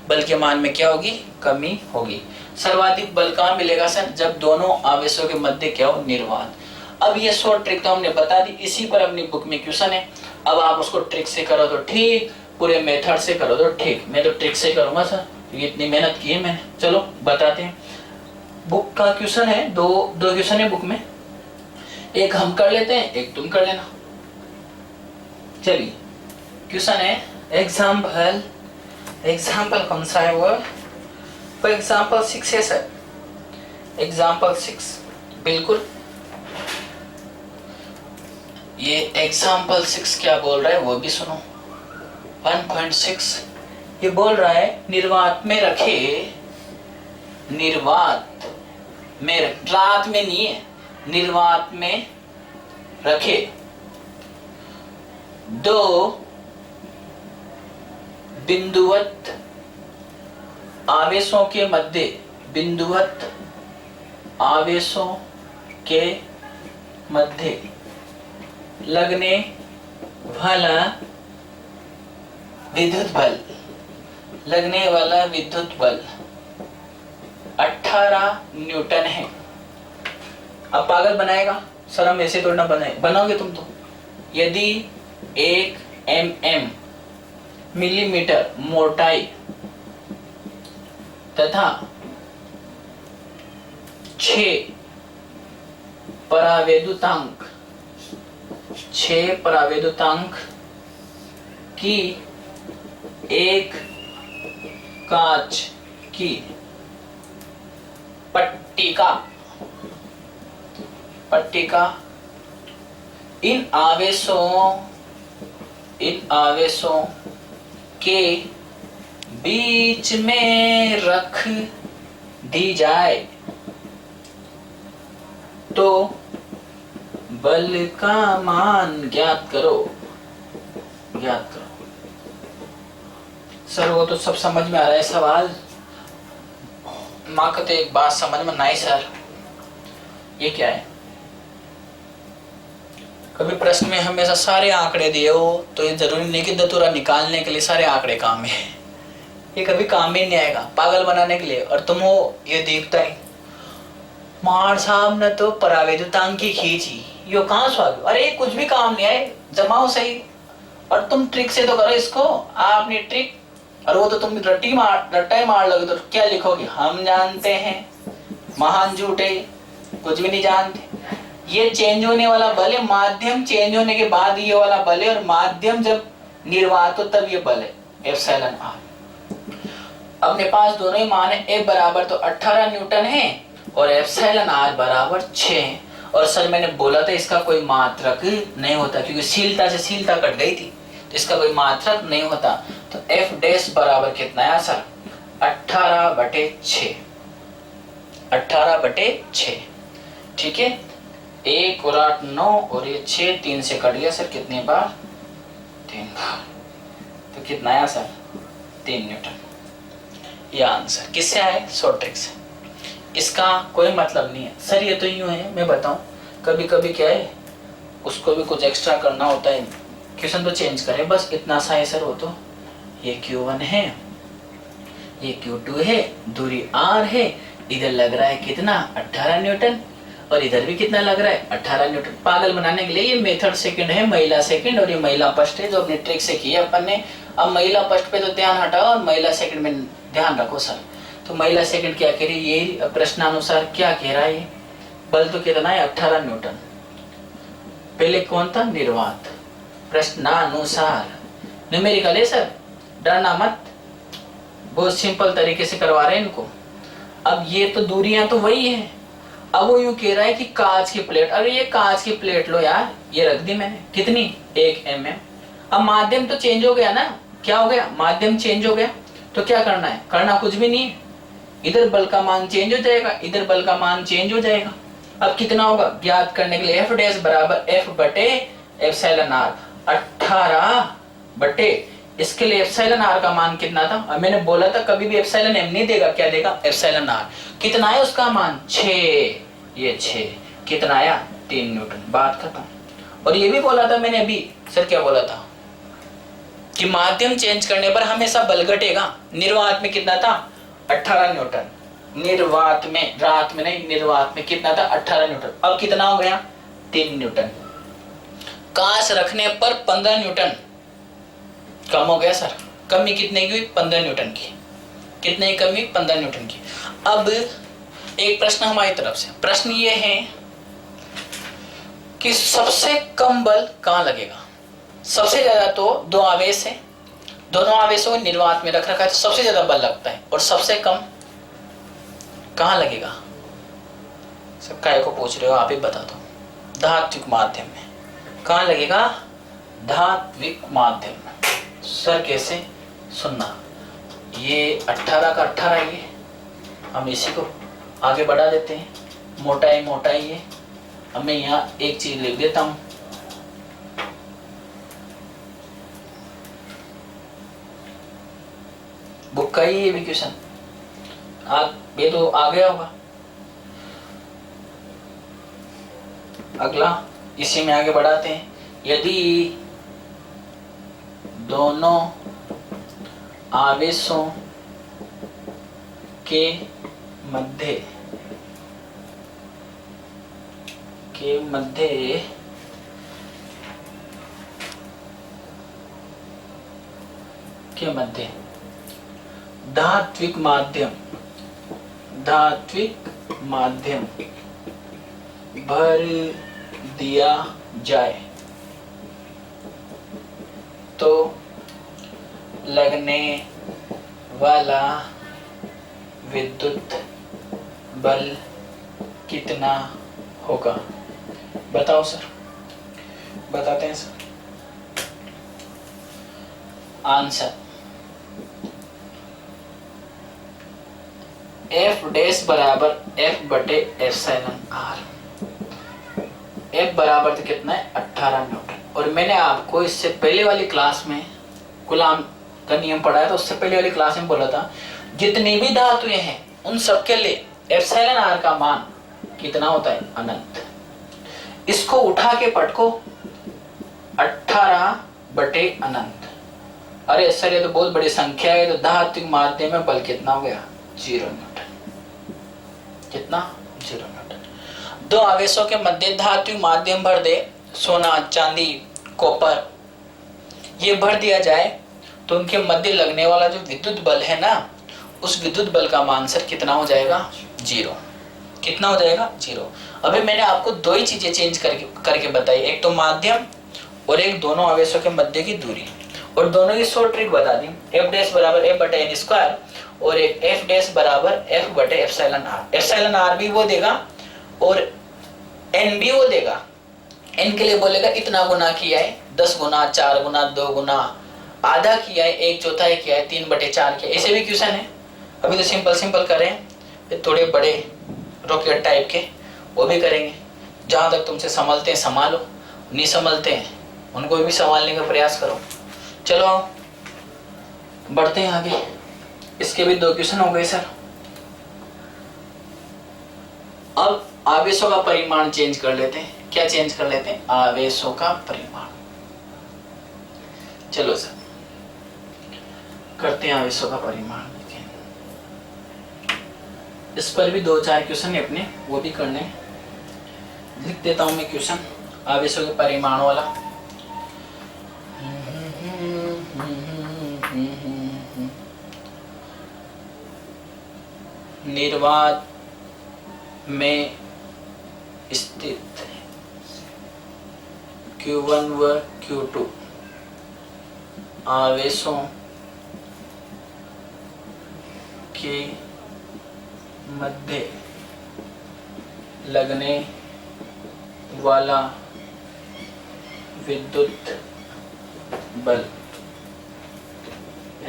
बल के मान में क्या होगी? कमी होगी। सर्वाधिक बल कहाँ मिलेगा सर? जब दोनों आवेशों के मध्य क्या हो? निर्वात। अब ये शॉर्ट ट्रिक तो हमने बता दी, इसी पर अपनी बुक में क्वेश्चन है। अब आप उसको ट्रिक से करो तो ठीक, पूरे मेथड से करो तो ठीक। मैं तो ट्रिक से करूंगा सर। क्योंकि इतनी मेहनत की है मैंने। चलो बताते हैं। बुक का क्वेश्चन है, दो क्वेश्चन है बुक में, एक हम कर लेते हैं, एक तुम कर लेना। चलिए क्वेश्चन है एग्जाम्पल कौन सा है वो, फॉर एग्जाम्पल 6 है सर, एग्जाम्पल 6 बिल्कुल। ये एग्जाम्पल 6 क्या बोल रहा है वो भी सुनो। 1.6 ये बोल रहा है निर्वात में रखे, निर्वात में, रात में नहीं है, निर्वात में रखे 2 बिंदुवत आवेशों के मध्य, बिंदुवत आवेशों के मध्य लगने वाला विद्युत बल, लगने वाला विद्युत बल 18 न्यूटन है। अब पागल बनाएगा सर, हम ऐसे थोड़ा ना बनाओगे तुम तो। यदि 1 mm मिलीमीटर मोटाई तथा 6 परावैद्युतांक, 6 परावैद्युतांक की एक कांच की पट्टिका इन आवेशों के बीच में रख दी जाए तो बल का मान ज्ञात करो। सर वो तो सब समझ में आ रहा है सवाल, माँ कहते एक बात समझ में नहीं सर, ये क्या है? कभी प्रश्न में हमेशा सारे आंकड़े दिए हो तो ये जरूरी नहीं कि धतूरा निकालने के लिए सारे आंकड़े काम है, ये कभी काम ही नहीं आएगा, पागल बनाने के लिए। और तुम हो ये देखता ही मार साहब ने तो परावैद्युतांक की खींची, यो कहाँ स्वागत, अरे कुछ भी काम नहीं आए, जमाओ सही। और तुम ट्रिक से तो करो इसको, आपने ट्रिक, और वो तो तुम रट्टा ही मार लोगे तो क्या लिखोगे, हम जानते हैं, महान झूठे, कुछ भी नहीं जानते। ये चेंज होने वाला बल है, माध्यम चेंज होने के बाद ये वाला बल है, और माध्यम जब निर्वात हो तब ये बल है एप्सिलॉन आर। अपने पास दोनों ही मान है, ए बराबर तो 18 न्यूटन है और एप्सिलॉन आर बराबर 6 है। और सर मैंने बोला था इसका कोई मात्रक नहीं होता, क्योंकि शीलता से शीलता कट गई थी, तो इसका कोई मात्रक नहीं होता। तो एफ डैश बराबर कितना है सर, 18/6, 18/6, ठीक है। 1 और 8 9 और ये 6, 3 से कट गया सर, कितने बार, 3 बार, तो कितना आया सर, 3 न्यूटन। ये आंसर किससे आए, शॉर्ट ट्रिक से। इसका कोई मतलब नहीं है सर, ये तो यूं है, मैं बताऊं कभी कभी क्या है, उसको भी कुछ एक्स्ट्रा करना होता है, क्वेश्चन तो चेंज करें, बस इतना सा है सर। वो तो ये Q1 है, ये Q2 है, दूरी R है, इधर लग रहा है कितना 18 न्यूटन, और इधर भी कितना लग रहा है 18 न्यूटन। पागल बनाने के लिए ये मेथड सेकंड है, महिला सेकंड, और ये महिला फर्स्ट है जो अपने ट्रिक से किया अपन ने। अब महिला फर्स्ट पे तो ध्यान हटाओ और महिला सेकंड में ध्यान रखो सर। तो महिला सेकंड क्या कह रही है, ये प्रश्नानुसार क्या कह रहा है, बल तो कितना है 18 न्यूटन। पहले कौन था, निर्वात, प्रश्नानुसार, न्यूमेरिकल है सर, डरना मत, बहुत सिंपल तरीके से करवा रहे हैं इनको। अब ये तो दूरियां तो वही है, अब वो यूं कह रहा है कि कांच की प्लेट, अरे ये कांच की प्लेट लो यार, ये रख दी मैंने, कितनी 1 mm। अब माध्यम तो चेंज हो गया ना, क्या हो गया, माध्यम चेंज हो गया, तो क्या करना है, करना कुछ भी नहीं है, इधर बल का मान चेंज हो जाएगा, इधर बल का मान चेंज हो जाएगा। अब कितना होगा ज्ञात करने के लिए, एफ डैश बराबर एफ बटे एप्सिलॉन आर, 18 बटे, इसके लिए एप्सिलॉन आर का मान कितना था, अब मैंने बोला था कभी भी एप्सिलॉन एम नहीं देगा, क्या देगा एप्सिलॉन आर। कितना है उसका मान 6, ये 6 कितना आया 3 न्यूटन, बात खत्म। और ये भी बोला था मैंने अभी, सर क्या बोला था कि माध्यम चेंज करने पर हमेशा बल घटेगा। निर्वात में कितना था 18 न्यूटन, निर्वात में, रात में नहीं, निर्वात में कितना था 18 न्यूटन, अब कितना हो गया 3 न्यूटन। कांच रखने पर 15 न्यूटन कम हो गया सर, कमी कितने की हुई 15 न्यूटन की, कितने की कमी? 15 न्यूटन की। अब एक प्रश्न हमारी तरफ से, प्रश्न ये है कि सबसे कम बल कहाँ लगेगा? सबसे ज्यादा तो दो आवेश है, दोनों आवेशों को निर्वात में रख रखा है तो सबसे ज्यादा बल लगता है, और सबसे कम कहाँ लगेगा? सब काय को पूछ रहे हो, आप ही बता दो। धात्विक माध्यम में। कहाँ लगेगा? धात्विक माध्यम में। सर कैसे? सुनना, ये 18 का 18 ये, हम इसी को आगे बढ़ा देते हैं, मोटाई मोटाई ये। अब मैं यहाँ एक चीज लिख देता हूं, बुक का ही ये भी क्वेश्चन ये तो आ गया होगा। अगला इसी में आगे बढ़ाते हैं। यदि दोनों आवेशों के मध्य धात्विक माध्यम भर दिया जाए तो लगने वाला विद्युत बल कितना होगा? बताओ सर, बताते हैं सर। आंसर F डैश बराबर F बटे एप्सिलॉन R। F बराबर तो कितना है? 18 न्यूटन। और मैंने आपको इससे पहले वाली क्लास में कूलाम का नियम पढ़ाया था, उससे पहले वाली क्लास में बोला था जितनी भी धातुएं हैं उन सबके लिए एप्सिलॉन R का मान कितना होता है? अनंत। इसको उठा के पटको, 18 बटे अनंत। अरे सर ये तो बहुत बड़ी संख्या है, तो धात्विक माध्यम में बल कितना हो गया? 0 न्यूटन। कितना? 0 न्यूटन। दो आवेशों के मध्य धात्विक माध्यम भर दे, सोना, चांदी, कॉपर, ये भर दिया जाए तो उनके मध्य लगने वाला जो विद्युत बल है ना, उस विद्युत बल का मान सर कितना हो जाएगा? 0। कितना हो जाएगा? 0। अभी मैंने आपको दो ही चीजें चेंज करके बताई, एक तो माध्यम और एक दोनों आवेशों के मध्य की दूरी, और दोनों की शॉर्ट ट्रिक बता दी। F डैश बराबर F बटे n स्क्वायर और एक F डैश बराबर F बटे एप्सिलॉन R। एप्सिलॉन R भी वो देगा और n भी वो देगा। n के लिए बोलेगा इतना गुना किया है, 10 गुना, 4 गुना, 2 गुना, आधा किया है, 1/4 किया है, 3/4 किया है। ऐसे भी क्वेश्चन है। अभी तो सिंपल करें, फिर थोड़े बड़े रॉकेट टाइप के वो भी करेंगे। जहां तक तुमसे संभलते हैं संभालो, नहीं संभलते हैं उनको भी संभालने का प्रयास करो। चलो आओ बढ़ते हैं आगे। इसके भी 2 क्वेश्चन हो गए सर। अब आवेशों का परिमाण चेंज कर लेते हैं। क्या चेंज कर लेते हैं? आवेशों का परिमाण। चलो सर करते हैं आवेशों का परिमाण। इस पर भी 2-4 क्वेश्चन है अपने, वो भी करने। लिख देता हूं मैं क्वेश्चन आवेशों के परिमाण वाला। निर्वात में स्थित Q1 व Q2 आवेशों के मध्य लगने वाला विद्युत बल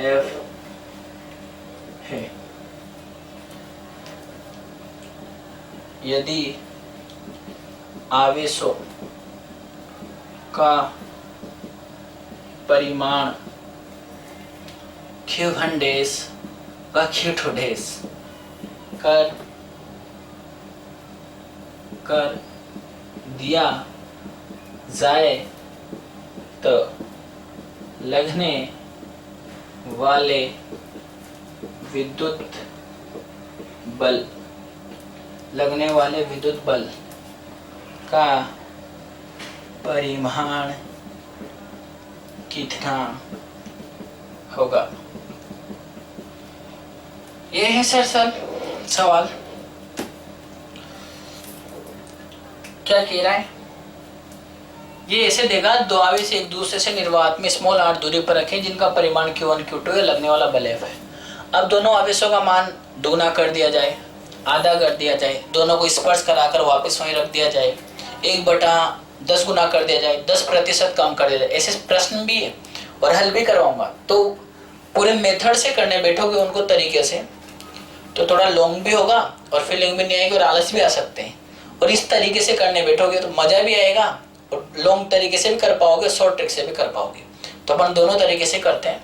F है। यदि आवेशों का परिमाण Q1 डैश व Q2 डैश कर दिया जाए तो लगने वाले विद्युत बल का परिमाण कितना होगा? ये है सर सवाल क्या कह रहा है। ये ऐसे देगा, दो आवेश एक दूसरे से निर्वात में स्मॉल r दूरी पर रखें जिनका परिमाण q1 q2 है, लगने वाला बल F है। अब दोनों आवेशों का मान दोगुना कर दिया जाए, आधा कर दिया जाए, दोनों को स्पर्श कराकर वापस वहीं रख दिया जाए, 1/10 गुना कर दिया जाए, 10% कम कर दिया जाए। ऐसे प्रश्न भी है और हल भी करवाऊंगा। तो पूरे मेथड से करने बैठोगे उनको तरीके से तो थोड़ा लॉन्ग भी होगा और फीलिंग भी नहीं आएगी और आलस भी आ सकते हैं। और इस तरीके से करने बैठोगे तो मजा भी आएगा और लॉन्ग तरीके से भी कर पाओगे, शॉर्ट ट्रिक से भी कर पाओगे। तो अपन दोनों तरीके से करते हैं।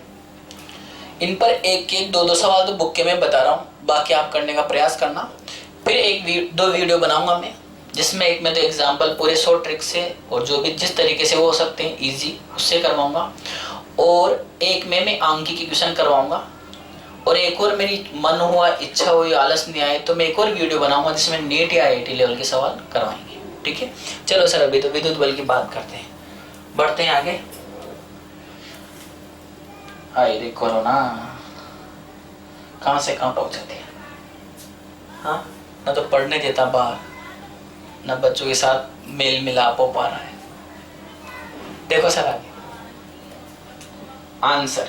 इन पर एक एक दो सवाल तो बुक के मैं बता रहा हूँ, बाकी आप करने का प्रयास करना। फिर दो वीडियो बनाऊंगा मैं, जिसमें एक में तो एग्जाम्पल पूरे शॉर्ट ट्रिक से और जो भी जिस तरीके से वो हो सकते हैं ईजी उससे करवाऊंगा, और एक में मैं आंकी की क्वेश्चन करवाऊंगा, और एक और मेरी मन हुआ, इच्छा हुई, आलस नहीं आए तो मैं एक और वीडियो बनाऊंगा जिसमें नीट या IIT लेवल के सवाल करवाएंगे। ठीक है, चलो सर अभी तो विद्युत बल की बात करते हैं, बढ़ते हैं आगे। हाय रे कोरोना कहां से कहां पहुंच जाती है। हाँ, न तो पढ़ने देता बाहर, न बच्चों के साथ मेल मिलाप हो पा रहा है। देखो सर आगे आंसर,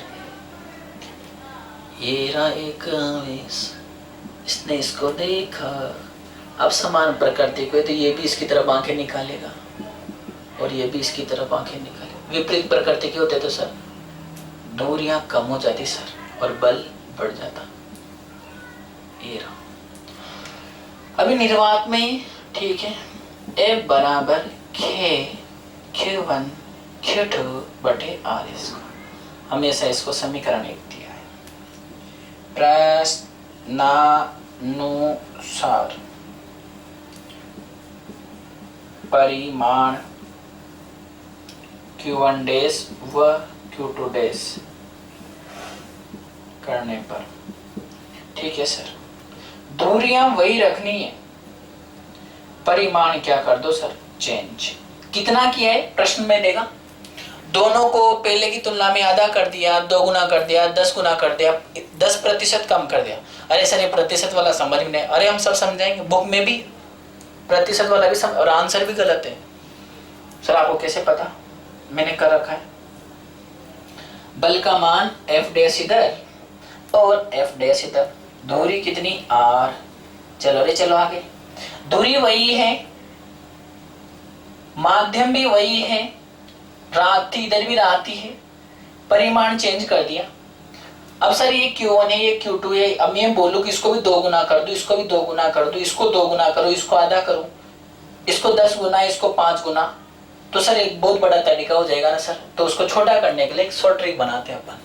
ये रहा एक आवेश, इसने इसको देखा। अब समान प्रकृति को है तो ये भी इसकी तरफ आंखें निकालेगा और ये भी इसकी तरफ आंखें निकालेगा। विपरीत प्रकृति के होते तो सर दूरियां कम हो जाती सर और बल बढ़ जाता। ये रहा अभी निर्वात में, ठीक है। F बराबर Q1 Q2 बटे R इसको, हमेशा इसको समीकरण एक दिया है। प्रश्नानुसार परिमाण Q1 डैश व Q2 डैश करने पर, ठीक है सर, दूरियां वही रखनी है, परिमाण क्या कर दो सर, चेंज। कितना किया है प्रश्न में देगा, दोनों को पहले की तुलना में आधा कर दिया, 2 गुना कर दिया, 10 गुना कर दिया, 10% कम कर दिया। अरे सर ये प्रतिशत वाला समझ में नहीं, अरे हम सब समझाएंगे, बुक में भी प्रतिशत वाला भी और आंसर भी गलत है सर। आपको कैसे पता, मैंने कर रखा है। बल का मान F डैश इधर और F डैश इधर, दूरी कितनी R। चलो रे चलो आगे, दूरी वही है, माध्यम भी वही है, रात इधर भी रात ही है, परिमाण चेंज कर दिया। अब सर ये Q1 है, ये Q2 है, अब मैं बोलूं कि इसको भी 2 गुना कर दो, इसको भी 2 गुना कर दो, इसको 2 गुना करो, इसको आधा करो, इसको 10 गुना, इसको 5 गुना, तो सर एक बहुत बड़ा तरीका हो जाएगा ना सर। तो उसको छोटा करने के लिए एक शॉर्ट ट्रिक बनाते हैं अपन,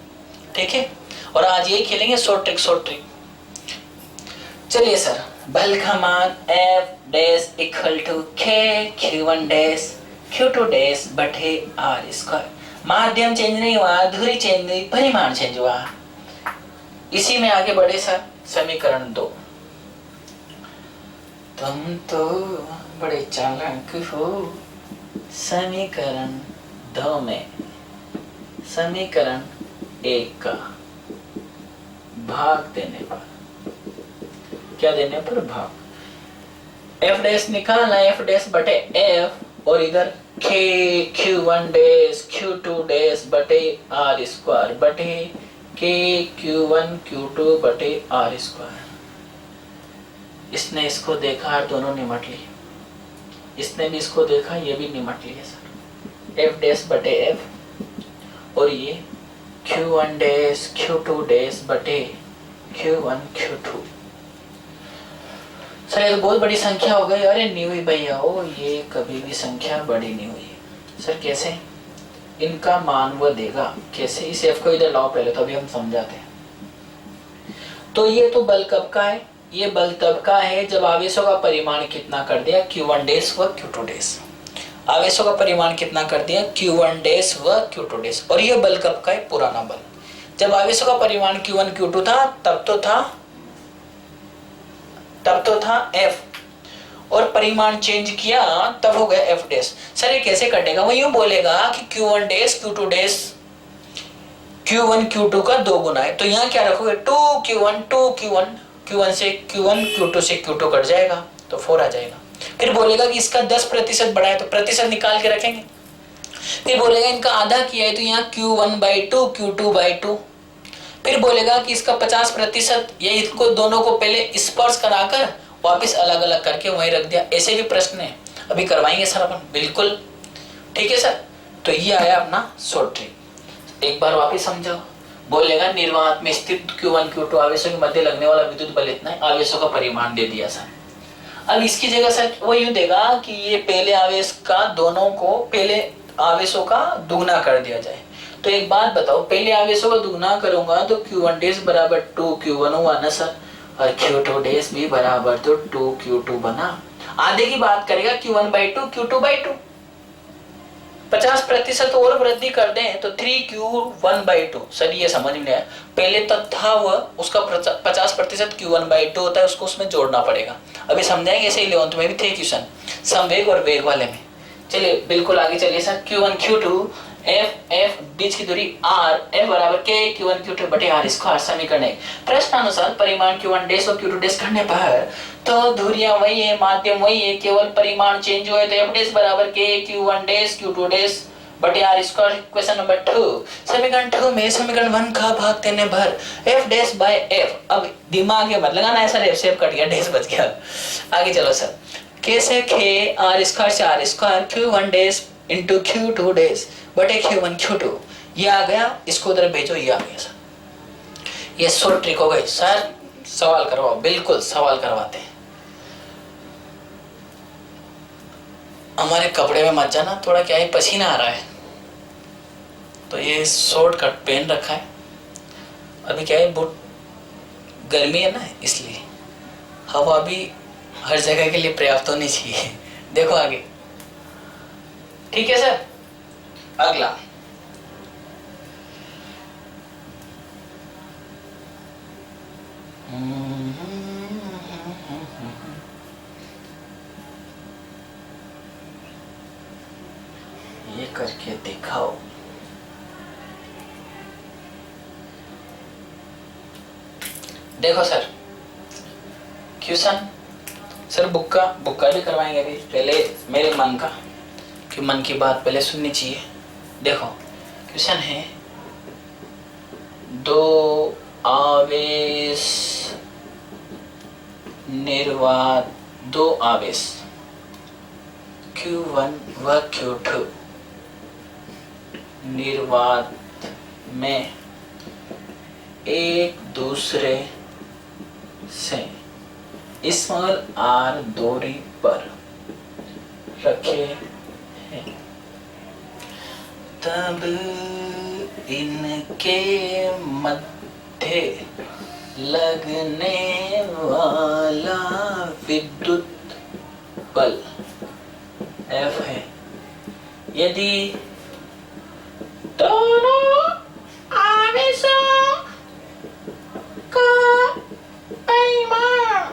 ठीक है। और आज ये खेलेंगे शॉर्ट ट्रिक। चलिए सर, बल का मान F dash equal to Q1 dash Q2 dash बटे R स्क्वायर। माध्यम चेंज नहीं हुआ, दूरी चेंज नहीं, परिमाण चेंज हुआ। इसी में आगे बढ़े सर, समीकरण 2। तुम तो बड़े चालाक हो। समीकरण 2 में समीकरण 1 का भाग देने पर, क्या देने पर, भाग। F डैश निकालना, F डैश बटे F और इधर Q1 डैश Q2 डैश बटे R स्क्वायर बटे Q1 Q2 बटे R स्क्वायर। इसने इसको देखा और दोनों निमट लिए, इसने भी इसको देखा, ये भी निमट लिए सर। F डैश बटे F और ये Q1 डैश Q2 डैश बटे Q1 Q2। सर ये तो बहुत बड़ी संख्या हो गई। अरे नहीं हुई भैया, ओ ये कभी भी संख्या बड़ी नहीं हुई सर। कैसे, इनका मान वो देगा कैसे, इस F को इधर लाओ पहले, तो अभी हम समझाते हैं। तो ये तो बल कब का है, ये बल तब का है जब आवेशों का परिमाण कितना कर दिया, Q1 डैश व Q2 डैश। आवेशों का परिमाण कितना कर दिया, Q1 डैश व Q2 डैश। और ये बल कब का है, पुराना बल। जब आवेशों का परिमाण Q1 Q2 था तब तो था F, और परिमाण चेंज किया तब हो गया F डैश। सर ये कैसे कटेगा, वो यूं बोलेगा कि Q1 dash Q2 dash Q1 Q2 का 2 गुना है, तो यहाँ क्या रखोगे 2Q1 2Q1, Q1 से Q1, Q2 से Q2 कट जाएगा तो 4 आ जाएगा। फिर बोलेगा कि इसका 10% बढ़ा है तो प्रतिशत निकाल के रखेंगे। फिर बोलेगा इनका आधा किया है तो यहाँ Q1/2 Q2/2। फिर बोलेगा कि इसका 50%, ये इसको दोनों को पहले स्पर्श कराकर वापस अलग अलग करके वहीं रख दिया। ऐसे भी प्रश्न है, अभी करवाएंगे सर अपन, बिल्कुल ठीक है सर। तो ये आया अपना शॉर्ट ट्रिक। एक बार वापस समझाओ। बोलेगा निर्वात में स्थित Q1 Q2 आवेशों के मध्य लगने वाला विद्युत बल इतना है, आवेशों का परिमाण दे दिया सर। अब इसकी जगह सर वो यूं देगा कि ये पहले आवेश का दोनों को पहले आवेशों का दुगना कर दिया जाए। तो एक बात बताओ, पहले आवेशों का दुगना करूंगा तो Q1 डैश बराबर 2Q1 हुआ ना सर, और Q2 डैश भी बराबर तो 2Q2 बना। आधे की बात करेगा Q1/2 Q2/2, 50% और वृद्धि कर दें तो 3Q1/2। सर ये समझ में आया, पहले तक था वह उसका 50% Q1/2 होता है, उसको उसमें जोड़ना पड़ेगा। अभी समझाएंगे ऐसे 11th में भी थे क्वेश्चन समवेग और वेग वाले में। चलिए बिल्कुल आगे चलिए सर। Q1 Q2 F बीच की दूरी R, F बराबर K Q1 Q2 बटे R स्क्वायर। समीकरण 1 प्रश्नानुसार परिमाण Q1 डैश और Q2 डैश करने पर तो दूरियां वही है, माध्यम वही है, केवल परिमाण चेंज हुए तो F डैश बराबर K Q1 dash Q2 dash बटे R स्क्वायर। क्वेश्चन नंबर 2 समीकरण 2 में समीकरण 1 का भाग देने पर F डैश बाय F। अब दिमाग के मत लगाना है सर, F से कट गया, डैश बच गया। आगे चलो सर, कैसे K R स्क्वायर से R square Q1 dash into Q2 dash बटे Q1 Q2। ये आ गया, इसको उधर भेजो, ये आ गया सर। ये शॉर्ट ट्रिक हो गई सर। सवाल करवाओ, बिल्कुल सवाल करवाते हैं। हमारे कपड़े में मत जाना, थोड़ा क्या है पसीना आ रहा है तो ये शॉर्ट कट पहन रखा है। अभी क्या है बहुत गर्मी है ना, इसलिए हवा भी हर जगह के लिए पर्याप्त होनी चाहिए। देखो आगे, ठीक है सर। अगला ये करके दिखाओ। देखो सर क्वेश्चन, सर बुक्का भी करवाएंगे अभी, पहले मेरे मन का, कि मन की बात पहले सुननी चाहिए। देखो क्वेश्चन है, दो आवेश निर्वात, दो आवेश Q1 व Q2 निर्वात में एक दूसरे से स्मॉल r दूरी पर रखे हैं, तब इनके मध्य लगने वाला विद्युत बल F है। यदि दोनों आवेशों का परिमाण,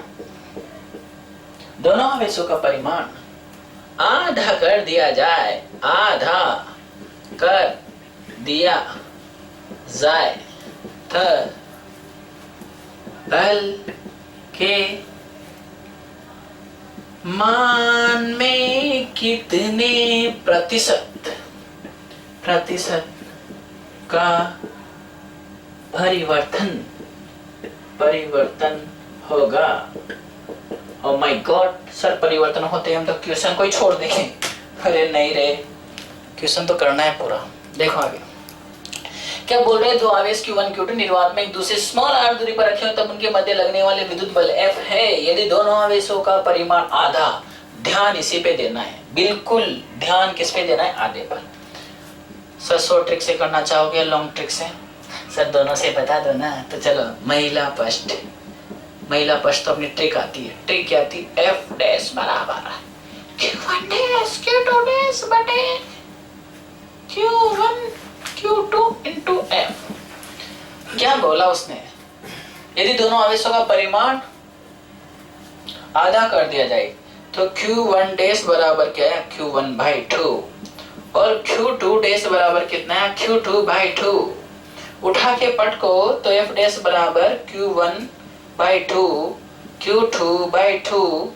दोनों आवेशों का परिमाण आधा कर दिया जाए, आधा कर दिया जाए तो बल के मान में कितने प्रतिशत का परिवर्तन होगा। ओ माय गॉड सर, परिवर्तन होते हम तो क्वेश्चन को ही छोड़ देंगे। अरे नहीं रे, क्वेश्चन तो करना है पूरा। देखो आगे क्या बोल रहे हैं, दो आवेश Q1 Q2 निर्वात में एक दूसरे स्मॉल r दूरी पर रखे हो तब उनके मध्य लगने वाले विद्युत बल F है। यदि दोनों आवेशों का परिमाण आधा, ध्यान इसी पे देना है, बिल्कुल ध्यान किस पे देना है, आधे पर। सर शॉर्ट ट्रिक से करना चाहोगे या लॉन्ग ट्रिक से? सर दोनों से बता दो ना। तो चलो महिला पृष्ठ, महिला पृष्ठ तो अपनी ट्रिक आती है। ट्रिक क्या आती है? F डैश बराबर Q1 डैश Q2 डैश बटे Q1 Q2 इंटू F। क्या बोला उसने? यदि दोनों आवेशों का परिमाण आधा कर दिया जाए तो Q1 डैश बराबर क्या है? Q1/2 और Q2 डैश बराबर कितना है? Q2/2। उठा के पटको तो एफ डैश बराबर Q1 by 2 Q2 by 2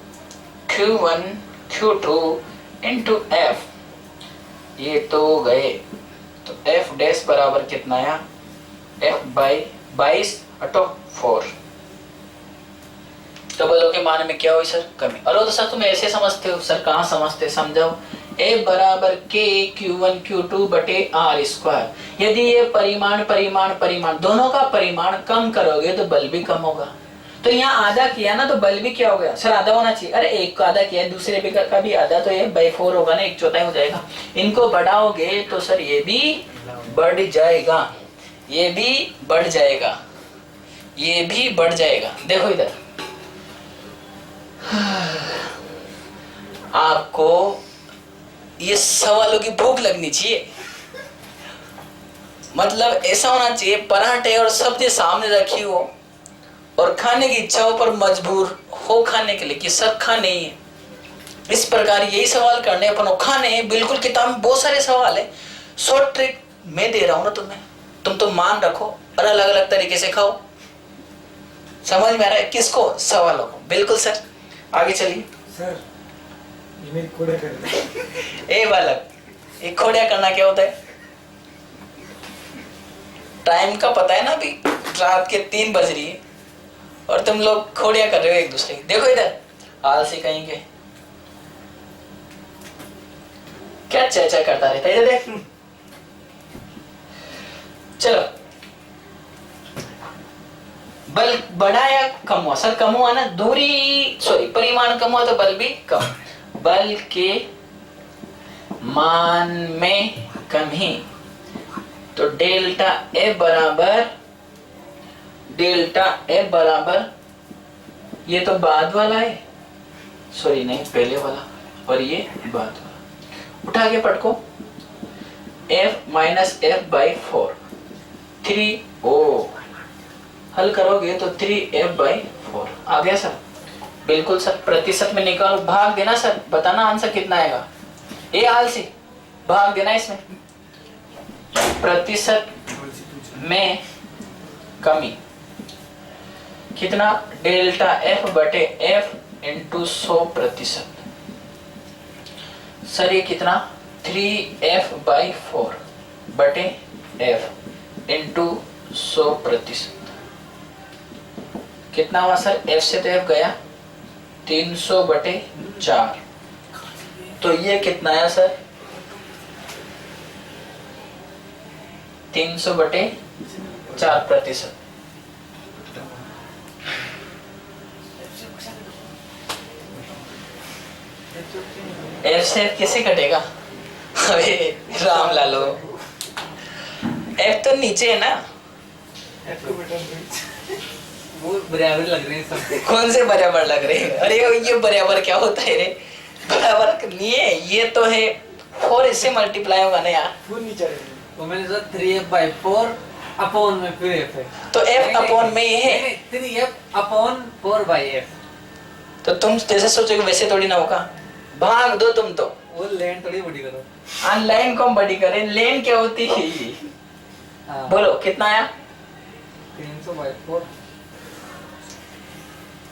Q1 Q2 into F. ये तो गए, तो एफ डैश बराबर कितना आया, एफ बाई 22 हटो 4। तो बोलो के मान में क्या हुई सर, कमी। और तो सर तुम ऐसे समझते हो, सर कहाँ समझते, समझाओ। ए बराबर के Q1 Q2 बटे आर स्क्वायर। यदि ये परिमाण परिमाण परिमाण दोनों का परिमाण कम करोगे तो बल भी कम होगा। तो यहाँ आधा किया ना तो बल भी क्या हो गया सर, आधा होना चाहिए। अरे एक का आधा किया, दूसरे भी का भी आधा, तो ये बाई 4 होगा ना, 1/4 हो जाएगा। इनको बढ़ाओगे तो सर ये भी बढ़ जाएगा, ये भी बढ़ जाएगा, ये भी बढ़ जाएगा। देखो इधर आपको ये सवालों की भूख लगनी चाहिए, मतलब ऐसा होना चाहिए पराठे और सब्जी सामने रखी हो और खाने की इच्छाओं पर मजबूर हो खाने के लिए कि सर खाने ही है। इस प्रकार यही सवाल करने अपन खाने, बिल्कुल किताब में बहुत सारे सवाल है। शॉर्ट ट्रिक मैं दे रहा हूं ना तुम्हें, तुम तो मान रखो और अलग अलग तरीके से खाओ। समझ में आ रहा है किसको, सवालों को। बिल्कुल सर, आगे चलिए
सर। ये मेरी खोड़िया कर रहे हैं।
ए बालक, ये खोड़िया करना क्या होता है, टाइम का पता है ना, अभी रात के 3 बज रही है और तुम लोग खोड़िया कर रहे हो एक दूसरे की। देखो इधर आलसी कहीं के, क्या चर्चा करता रहता है, इधर देख। चलो, बल बढ़ा या कम हुआ सर, कम हुआ ना, दूरी सॉरी परिमाण कम हुआ तो बल भी कम। बल के मान में कमी, तो डेल्टा ए बराबर ये तो बाद वाला है, सॉरी नहीं पहले वाला, और ये बाद वाला। उठा के पटको f माइनस एफ बाई 4 3 ओ, हल करोगे तो 3f बाई 4 आ गया सर। बिल्कुल सर, प्रतिशत में निकालो, भाग देना सर, बताना आंसर कितना आएगा। ये आलसी भाग देना इसमें, प्रतिशत में कमी कितना, डेल्टा एफ बटे एफ इंटू 100%। सर ये कितना, 3f बाई 4 बटे f इंटू 100%। कितना हुआ सर, f से तो f गया, 300 बटे 4। तो ये कितना आया सर, 300 बटे 4%। एफ से कैसे कटेगा, अरे राम लालो, एफ तो नीचे है ना,
एफ को बेटा
वो बराबर लग रहे हैं सब।
कौन से बराबर लग रहे हैं, अरे ये बराबर क्या होता है रे, बराबर नहीं है, ये तो है 4 इससे मल्टीप्लाई होगा ना यार।
फुल नीचे है।
तो मैंने सोचा 3f by 4 अपॉन में फिर f है,
तो f अपॉन में ये है,
3f अपॉन 4 by f।
तो तुम जैसे सोचोगे वैसे थोड़ी ना होगा, भाग दो तुम तो।
वो लेन थोड़ी बड़ी करो।
लाइन को हम बड़ी करें, लेन क्या होती है,
हाँ,
बोलो कितना आया,
300 by 4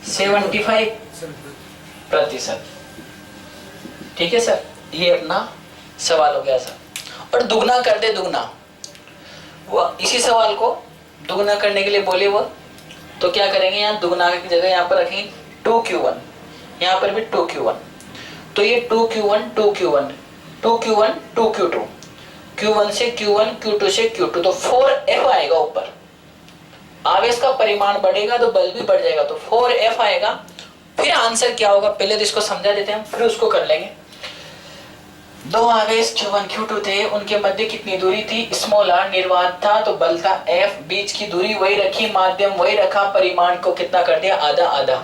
75%। ठीक है सर, ये अपना सवाल हो गया सर। और दुगना कर दे, दुगना, वो इसी सवाल को दुगना करने के लिए बोले वो, तो क्या करेंगे, यहाँ दुगना की जगह यहाँ पर रखेंगे 2q1, यहाँ पर भी 2q1, तो ये 2q1 2q1 2q1 2q2, q1 से q1 q2 से q2, तो 4f आएगा ऊपर। आवेश का परिमाण बढ़ेगा तो बल भी बढ़ जाएगा, तो 4f आएगा। फिर आंसर क्या होगा, पहले तो इसको समझा देते हैं, फिर उसको कर लेंगे। दो आवेश q1 q2 थे, उनके मध्य कितनी दूरी थी, स्मॉल r, निर्वात था तो बल था f, बीच की दूरी वही रखी, माध्यम वही रखा, परिमाण को कितना कर दिया, आधा आधा,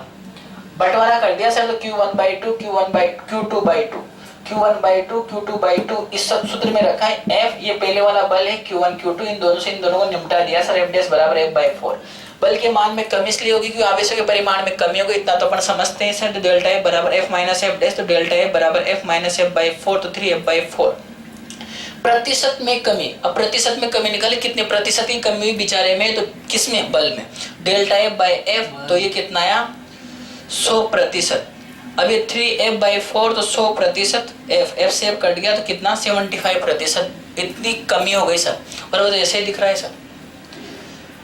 बंटवारा कर दिया सर। तो q1/2 q2/2 q1/2 q2/2 इस सब सूत्र में रखा है। f ये पहले वाला बल है, q1 q2 इन दोनों को निपटा दिया सर। f डैश बराबर f/4। बल के मान में कमी इसलिए होगी क्योंकि आवेशों के परिमाण में कमी होगी, इतना तो अपन समझते हैं सर। तो डेल्टा f बराबर f माइनस f डैश, तो डेल्टा f बराबर f माइनस f/4, तो 3f/4। प्रतिशत में कमी। अब प्रतिशत में कमी निकाले, कितने प्रतिशत की कमी हुई बेचारे में, तो किसमें, बल में। डेल्टा एफ बाई एफ, तो ये कितना आया 100%। अब ये 3f/4 तो 100%, एफ से एफ कट गया तो कितना 75%। इतनी कमी हो गई सर, और वो तो ऐसे ही दिख रहा है सर,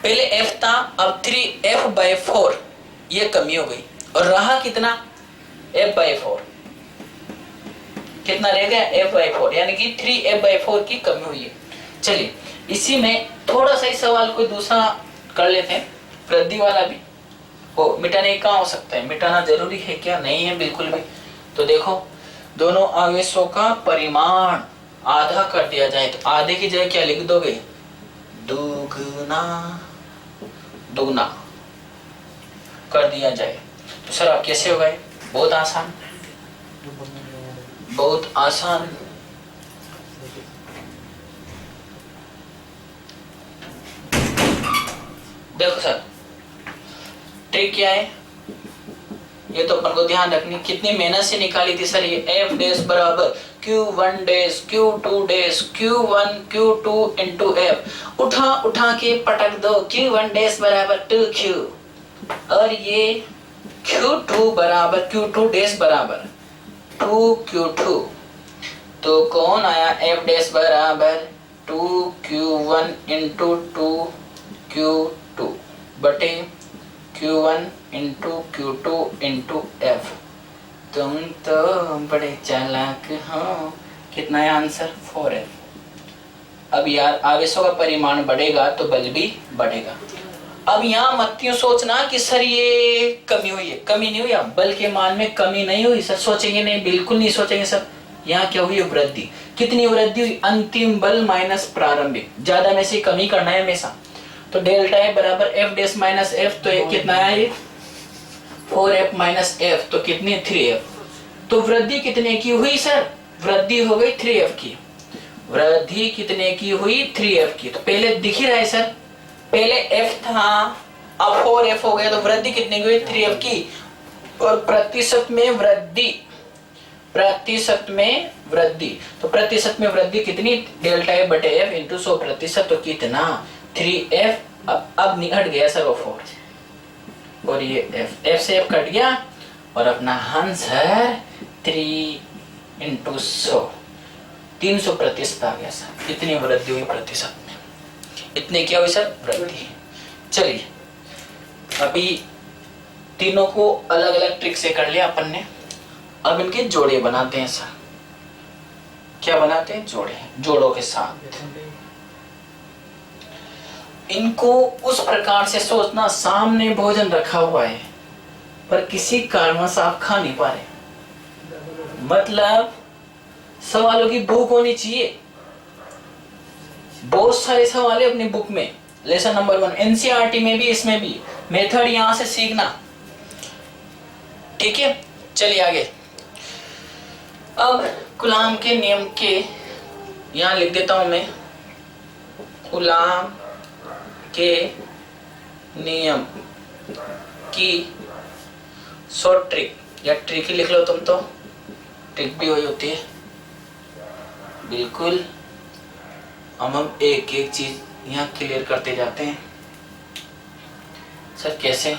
पहले f था अब 3f/4 ये कमी हो गई, और रहा कितना f/4, कितना रह गया f/4, यानी कि 3f/4 की कमी हुई है। चलिए इसी में थोड़ा सा ही सवाल कोई दूसरा कर लेते हैं, वृद्धि वाला भी हो, मिटाने का हो सकता है, मिटाना जरूरी है क्या, नहीं है बिल्कुल भी। तो देखो दोनों आवेशों का परिमाण आधा कर दिया जाए तो आधे की जगह क्या लिख दोगे, दुगना दुगना कर दिया जाए तो सर आप कैसे हो गए, बहुत आसान, बहुत आसान। देखो सर ट्रिक क्या है, ये तो अपन को ध्यान रखनी, कितनी मेहनत से निकाली थी सर ये, एफ डैश बराबर Q1 dash Q2 dash Q1 Q2 into F, उठा के पटक दो, Q1 डैश बराबर 2Q, और ये Q2 बराबर Q2 डैश बराबर 2Q2, तो कौन आया एफ डैश बराबर 2Q1 इंटू 2Q2 बटे Q1 into Q2 into F. तुम तो बड़े चालाक हो, कितना है आंसर 4f। अब यार आवेशों का परिमाण बढ़ेगा तो बल भी बढ़ेगा। अब यहाँ मत यूं सोचना कि सर ये कमी हुई है, कमी नहीं हुई, बल के मान में कमी नहीं हुई सर, सोचेंगे नहीं, बिल्कुल नहीं सोचेंगे सर। यहाँ क्या हुई, वृद्धि। कितनी वृद्धि हुई, अंतिम बल माइनस प्रारंभिक, ज्यादा में से कमी करना है हमेशा। तो डेल्टा ए बराबर एफ डैश माइनस एफ, तो ये कितना है, ये 4f माइनस एफ, तो कितनी 3f। तो वृद्धि कितने की हुई सर, वृद्धि हो गई 3f की, वृद्धि कितने की हुई 3f की। तो पहले दिख ही रहा है सर, पहले f था अब 4f हो गया, तो वृद्धि कितने की हुई 3f की। और प्रतिशत में वृद्धि, प्रतिशत में वृद्धि, तो प्रतिशत में वृद्धि कितनी, डेल्टा ए बटे एफ इंटू 100%, तो कितना 3f। अब निकट गया सर वो 4, और ये f से f कट गया, और अपना आंसर 3 इंटू 100, 300% आ गया सर। इतनी वृद्धि हुई प्रतिशत में, इतने क्या हुई सर वृद्धि। चलिए अभी तीनों को अलग अलग ट्रिक से कर लिया अपन ने, अब इनके जोड़े बनाते हैं सर। क्या बनाते हैं, जोड़े, जोड़ों के साथ इनको उस प्रकार से सोचना, सामने भोजन रखा हुआ है पर किसी कारणवश आप खा नहीं पा रहे, मतलब सवालों की बुक होनी चाहिए, बहुत सारे सवाल है अपनी बुक में, लेसन नंबर 1 एनसीईआरटी में भी, इसमें भी मेथड यहां से सीखना, ठीक है। चलिए आगे, अब कूलाम के नियम के यहां लिख देता हूं मैं, कूलाम के नियम की शॉर्ट ट्रिक, या ट्रिक ही लिख लो तुम, तो ट्रिक भी वही होती है बिल्कुल। हम एक एक चीज यहाँ क्लियर करते जाते हैं सर। कैसे,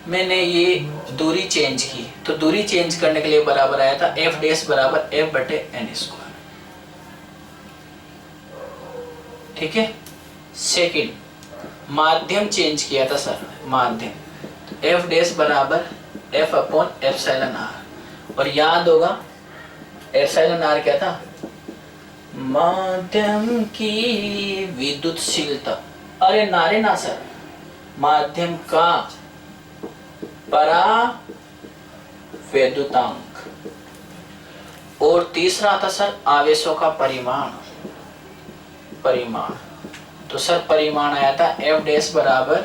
मैंने ये दूरी चेंज की, तो दूरी चेंज करने के लिए बराबर आया था एफ डैश बराबर एफ बटे एन स्क्वायर, ठीक है। सेकंड, माध्यम चेंज किया था सर, माध्यम एफ डैश बराबर एफ अपॉन एप्सिलॉन आर, और याद होगा एप्सिलॉन आर क्या था, माध्यम की विद्युतशीलता, अरे नारे ना सर, माध्यम का परावैद्युतांक, और तीसरा था सर आवेशों का परिमाण, परिमाण, तो सर परिमाण आया था एफ डैश बराबर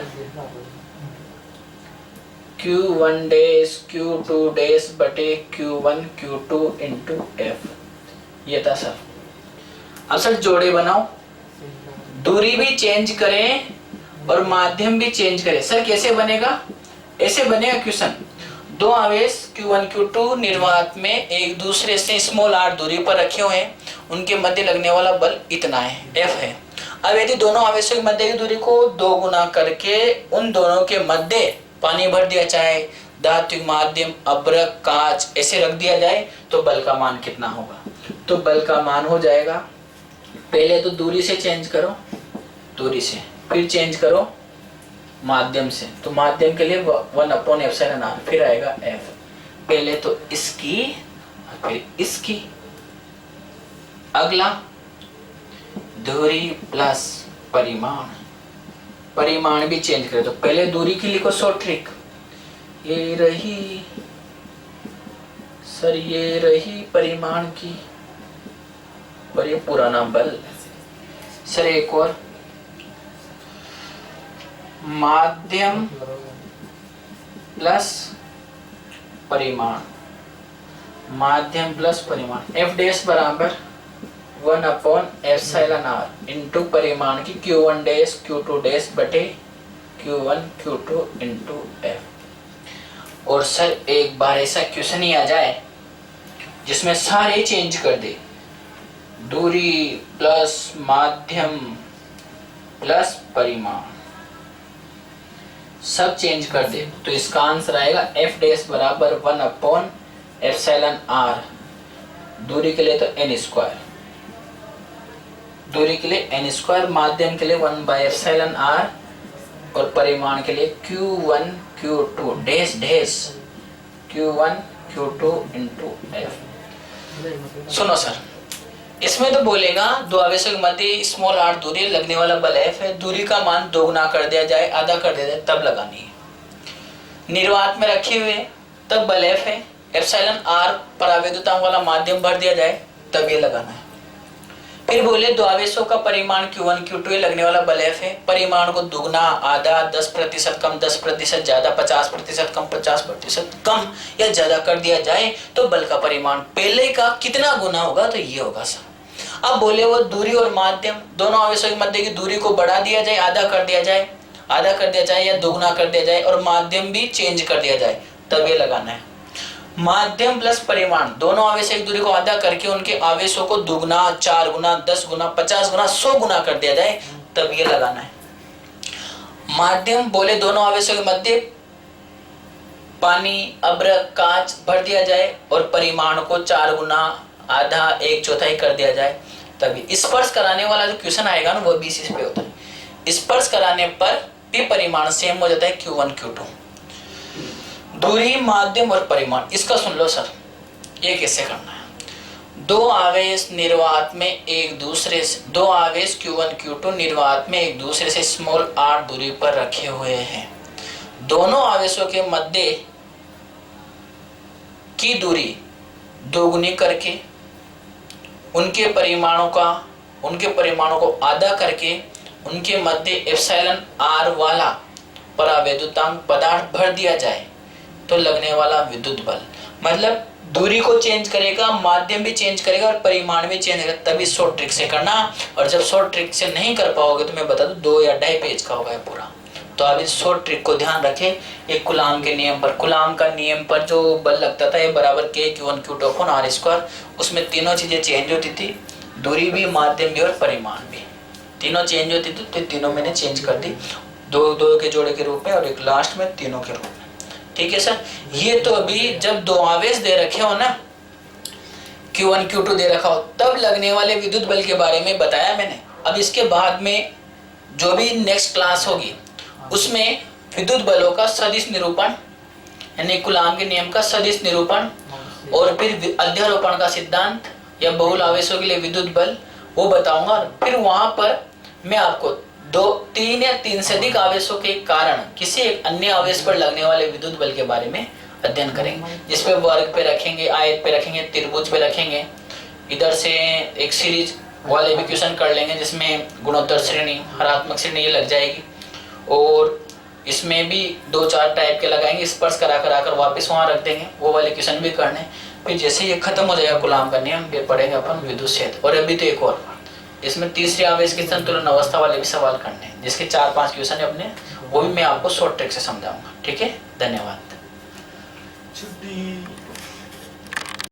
Q1 डैश Q2 डैश बटे Q1 Q2 इंटू एफ, ये था सर। अब सर जोड़े बनाओ, दूरी भी चेंज करें और माध्यम भी चेंज करें। सर कैसे बनेगा, ऐसे बनेगा क्वेश्चन, दो आवेश Q1 Q2 निर्वात में एक दूसरे से स्मॉल r दूरी पर रखे हुए हैं, उनके मध्य लगने वाला बल इतना है, F है। अब यदि दोनों आवेशों के मध्य की दूरी को 2 गुना करके उन दोनों के मध्य पानी भर दिया जाए, धातु माध्यम अभ्रक कांच ऐसे रख दिया जाए तो बल का मान कितना होगा? तो बल का मान हो जाएगा, पहले तो दूरी से चेंज करो, दूरी से, फिर चेंज करो माध्यम से, तो माध्यम के लिए 1/εr, फिर आएगा F। पहले तो इसकी फिर इसकी। अगला दूरी प्लस परिमाण, परिमाण भी चेंज करें, तो पहले दूरी की लिखो शॉर्ट ट्रिक, ये रही सर, ये रही परिमाण की, और ये पुराना बल। सर एक और, माध्यम प्लस परिमाण, माध्यम प्लस परिमाण, F डैश बराबर 1/εr इंटू परिमाण की Q1 डैश Q2 डैश बटे Q1 Q2 इंटू F। और सर एक बार ऐसा क्वेश्चन ही आ जाए जिसमें सारे चेंज कर दे, दूरी प्लस माध्यम प्लस परिमाण सब चेंज कर दे, तो इसका आंसर आएगा F डैश बराबर 1/εr, दूरी के लिए तो n², दूरी के लिए n², माध्यम के लिए 1/εr और परिमाण के लिए Q1 Q2 dash dash Q1 Q2 into F। सुनो सर, इसमें तो बोलेगा दो आवेशों के मध्य स्मॉल r दूरी, लगने वाला बल F है, दूरी का मान 2 गुना कर दिया जाए, आधा कर दिया जाए, तब लगानी है। निर्वात में रखे हुए तब बल F है, εr परावैद्युतांक वाला माध्यम भर दिया जाए, तब ये लगाना है। फिर बोले दो आवेशों का परिमाण Q1 Q2 लगने वाला बल F है, परिमाण को दुगना, आधा, 10% कम, 10% ज्यादा, 50% कम, 50% कम या ज्यादा कर दिया जाए तो बल का परिमाण पहले का कितना गुना होगा? तो ये होगा सर। अब बोले वो दूरी और माध्यम दोनों आवेशों के मध्य की दूरी को बढ़ा दिया जाए, आधा कर दिया जाए, आधा कर दिया जाए या दुगना कर दिया जाए, और माध्यम भी चेंज कर दिया जाए, तब ये लगाना है। माध्यम प्लस परिमाण दोनों आवेशों की दूरी को आधा करके उनके आवेशों को दुगना, 4 गुना, 10 गुना, 50 गुना, 100 गुना कर दिया जाए, तब ये लगाना है। माध्यम बोले दोनों आवेशों के मध्य पानी, अभ्रक, कांच भर दिया जाए और परिमाण को 4 गुना, आधा, 1/4 कर दिया जाए, तभी। स्पर्श कराने वाला जो क्वेश्चन आएगा ना, वो बेसिस पे होता है। स्पर्श कराने पर भी परिमाण सेम हो जाता है, Q1 Q2। दूरी, माध्यम और परिमाण, इसका सुन लो सर, ये कैसे करना है। दो आवेश निर्वात में एक दूसरे से, दो आवेश Q1 Q2 निर्वात में एक दूसरे से स्मॉल r दूरी पर रखे हुए हैं। दोनों आवेशों के मध्य की दूरी दोगुनी करके उनके परिमाणों को आधा करके उनके मध्य εr वाला परावैद्युतांक पदार्थ भर दिया जाए तो लगने वाला विद्युत बल, मतलब दूरी को चेंज करेगा, माध्यम भी चेंज करेगा और परिमाण भी चेंज करेगा, तभी शॉर्ट ट्रिक से करना। और जब शॉर्ट ट्रिक से नहीं कर पाओगे तो मैं बता दूं 2 या 2.5 पेज का होगा पूरा। तो आप इस शॉर्ट ट्रिक को ध्यान रखें। एक कूलाम के नियम पर, कूलाम का नियम पर जो बल लगता था, ये बराबर K Q1 Q2 upon r², उसमें तीनों चीजें चेंज होती थी, दूरी भी, माध्यम भी और परिमाण भी, तीनों चेंज होती थी। तो तीनों मैंने चेंज कर दी, 2 के जोड़े के रूप में और एक लास्ट में तीनों के रूप में। ठीक है सर। ये तो अभी जब दो आवेश दे रखे हो ना, Q1 Q2 दे रखा हो, तब लगने वाले विद्युत बल के बारे में बताया मैंने। अब इसके बाद में जो भी नेक्स्ट क्लास होगी उसमें विद्युत बलों का सदिश निरूपण, यानी कूलाम के नियम का सदिश निरूपण, और फिर अध्यारोपण का सिद्धांत या बहुल आवेशों के लिए विद्युत बल, वो बताऊंगा। फिर वहां पर मैं आपको 3 या 3 से अधिक आवेशों के कारण किसी एक अन्य आवेश पर लगने वाले विद्युत बल के बारे में अध्ययन करेंगे, जिसपे वर्ग पे रखेंगे, आयत पे रखेंगे, त्रिभुज पे रखेंगे। इधर से एक सीरीज वाले भी क्वेश्चन कर लेंगे जिसमें गुणोत्तर श्रेणी, हरात्मक श्रेणी ये लग जाएगी, और इसमें भी 2-4 टाइप के लगाएंगे, स्पर्श करा कर वापस वहां रख देंगे, वो वाले क्वेश्चन भी करने। फिर जैसे ये खत्म हो जाएगा कूलाम का नियम, फिर पढ़ेंगे अपन विद्युत क्षेत्र। और अभी तो एक और, इसमें तीसरे आवेश की संतुलन अवस्था वाले भी सवाल करने हैं, जिसके 4-5 क्वेश्चन है अपने, वो भी मैं आपको शॉर्ट ट्रिक से समझाऊंगा। ठीक है, धन्यवाद।
छुट्टी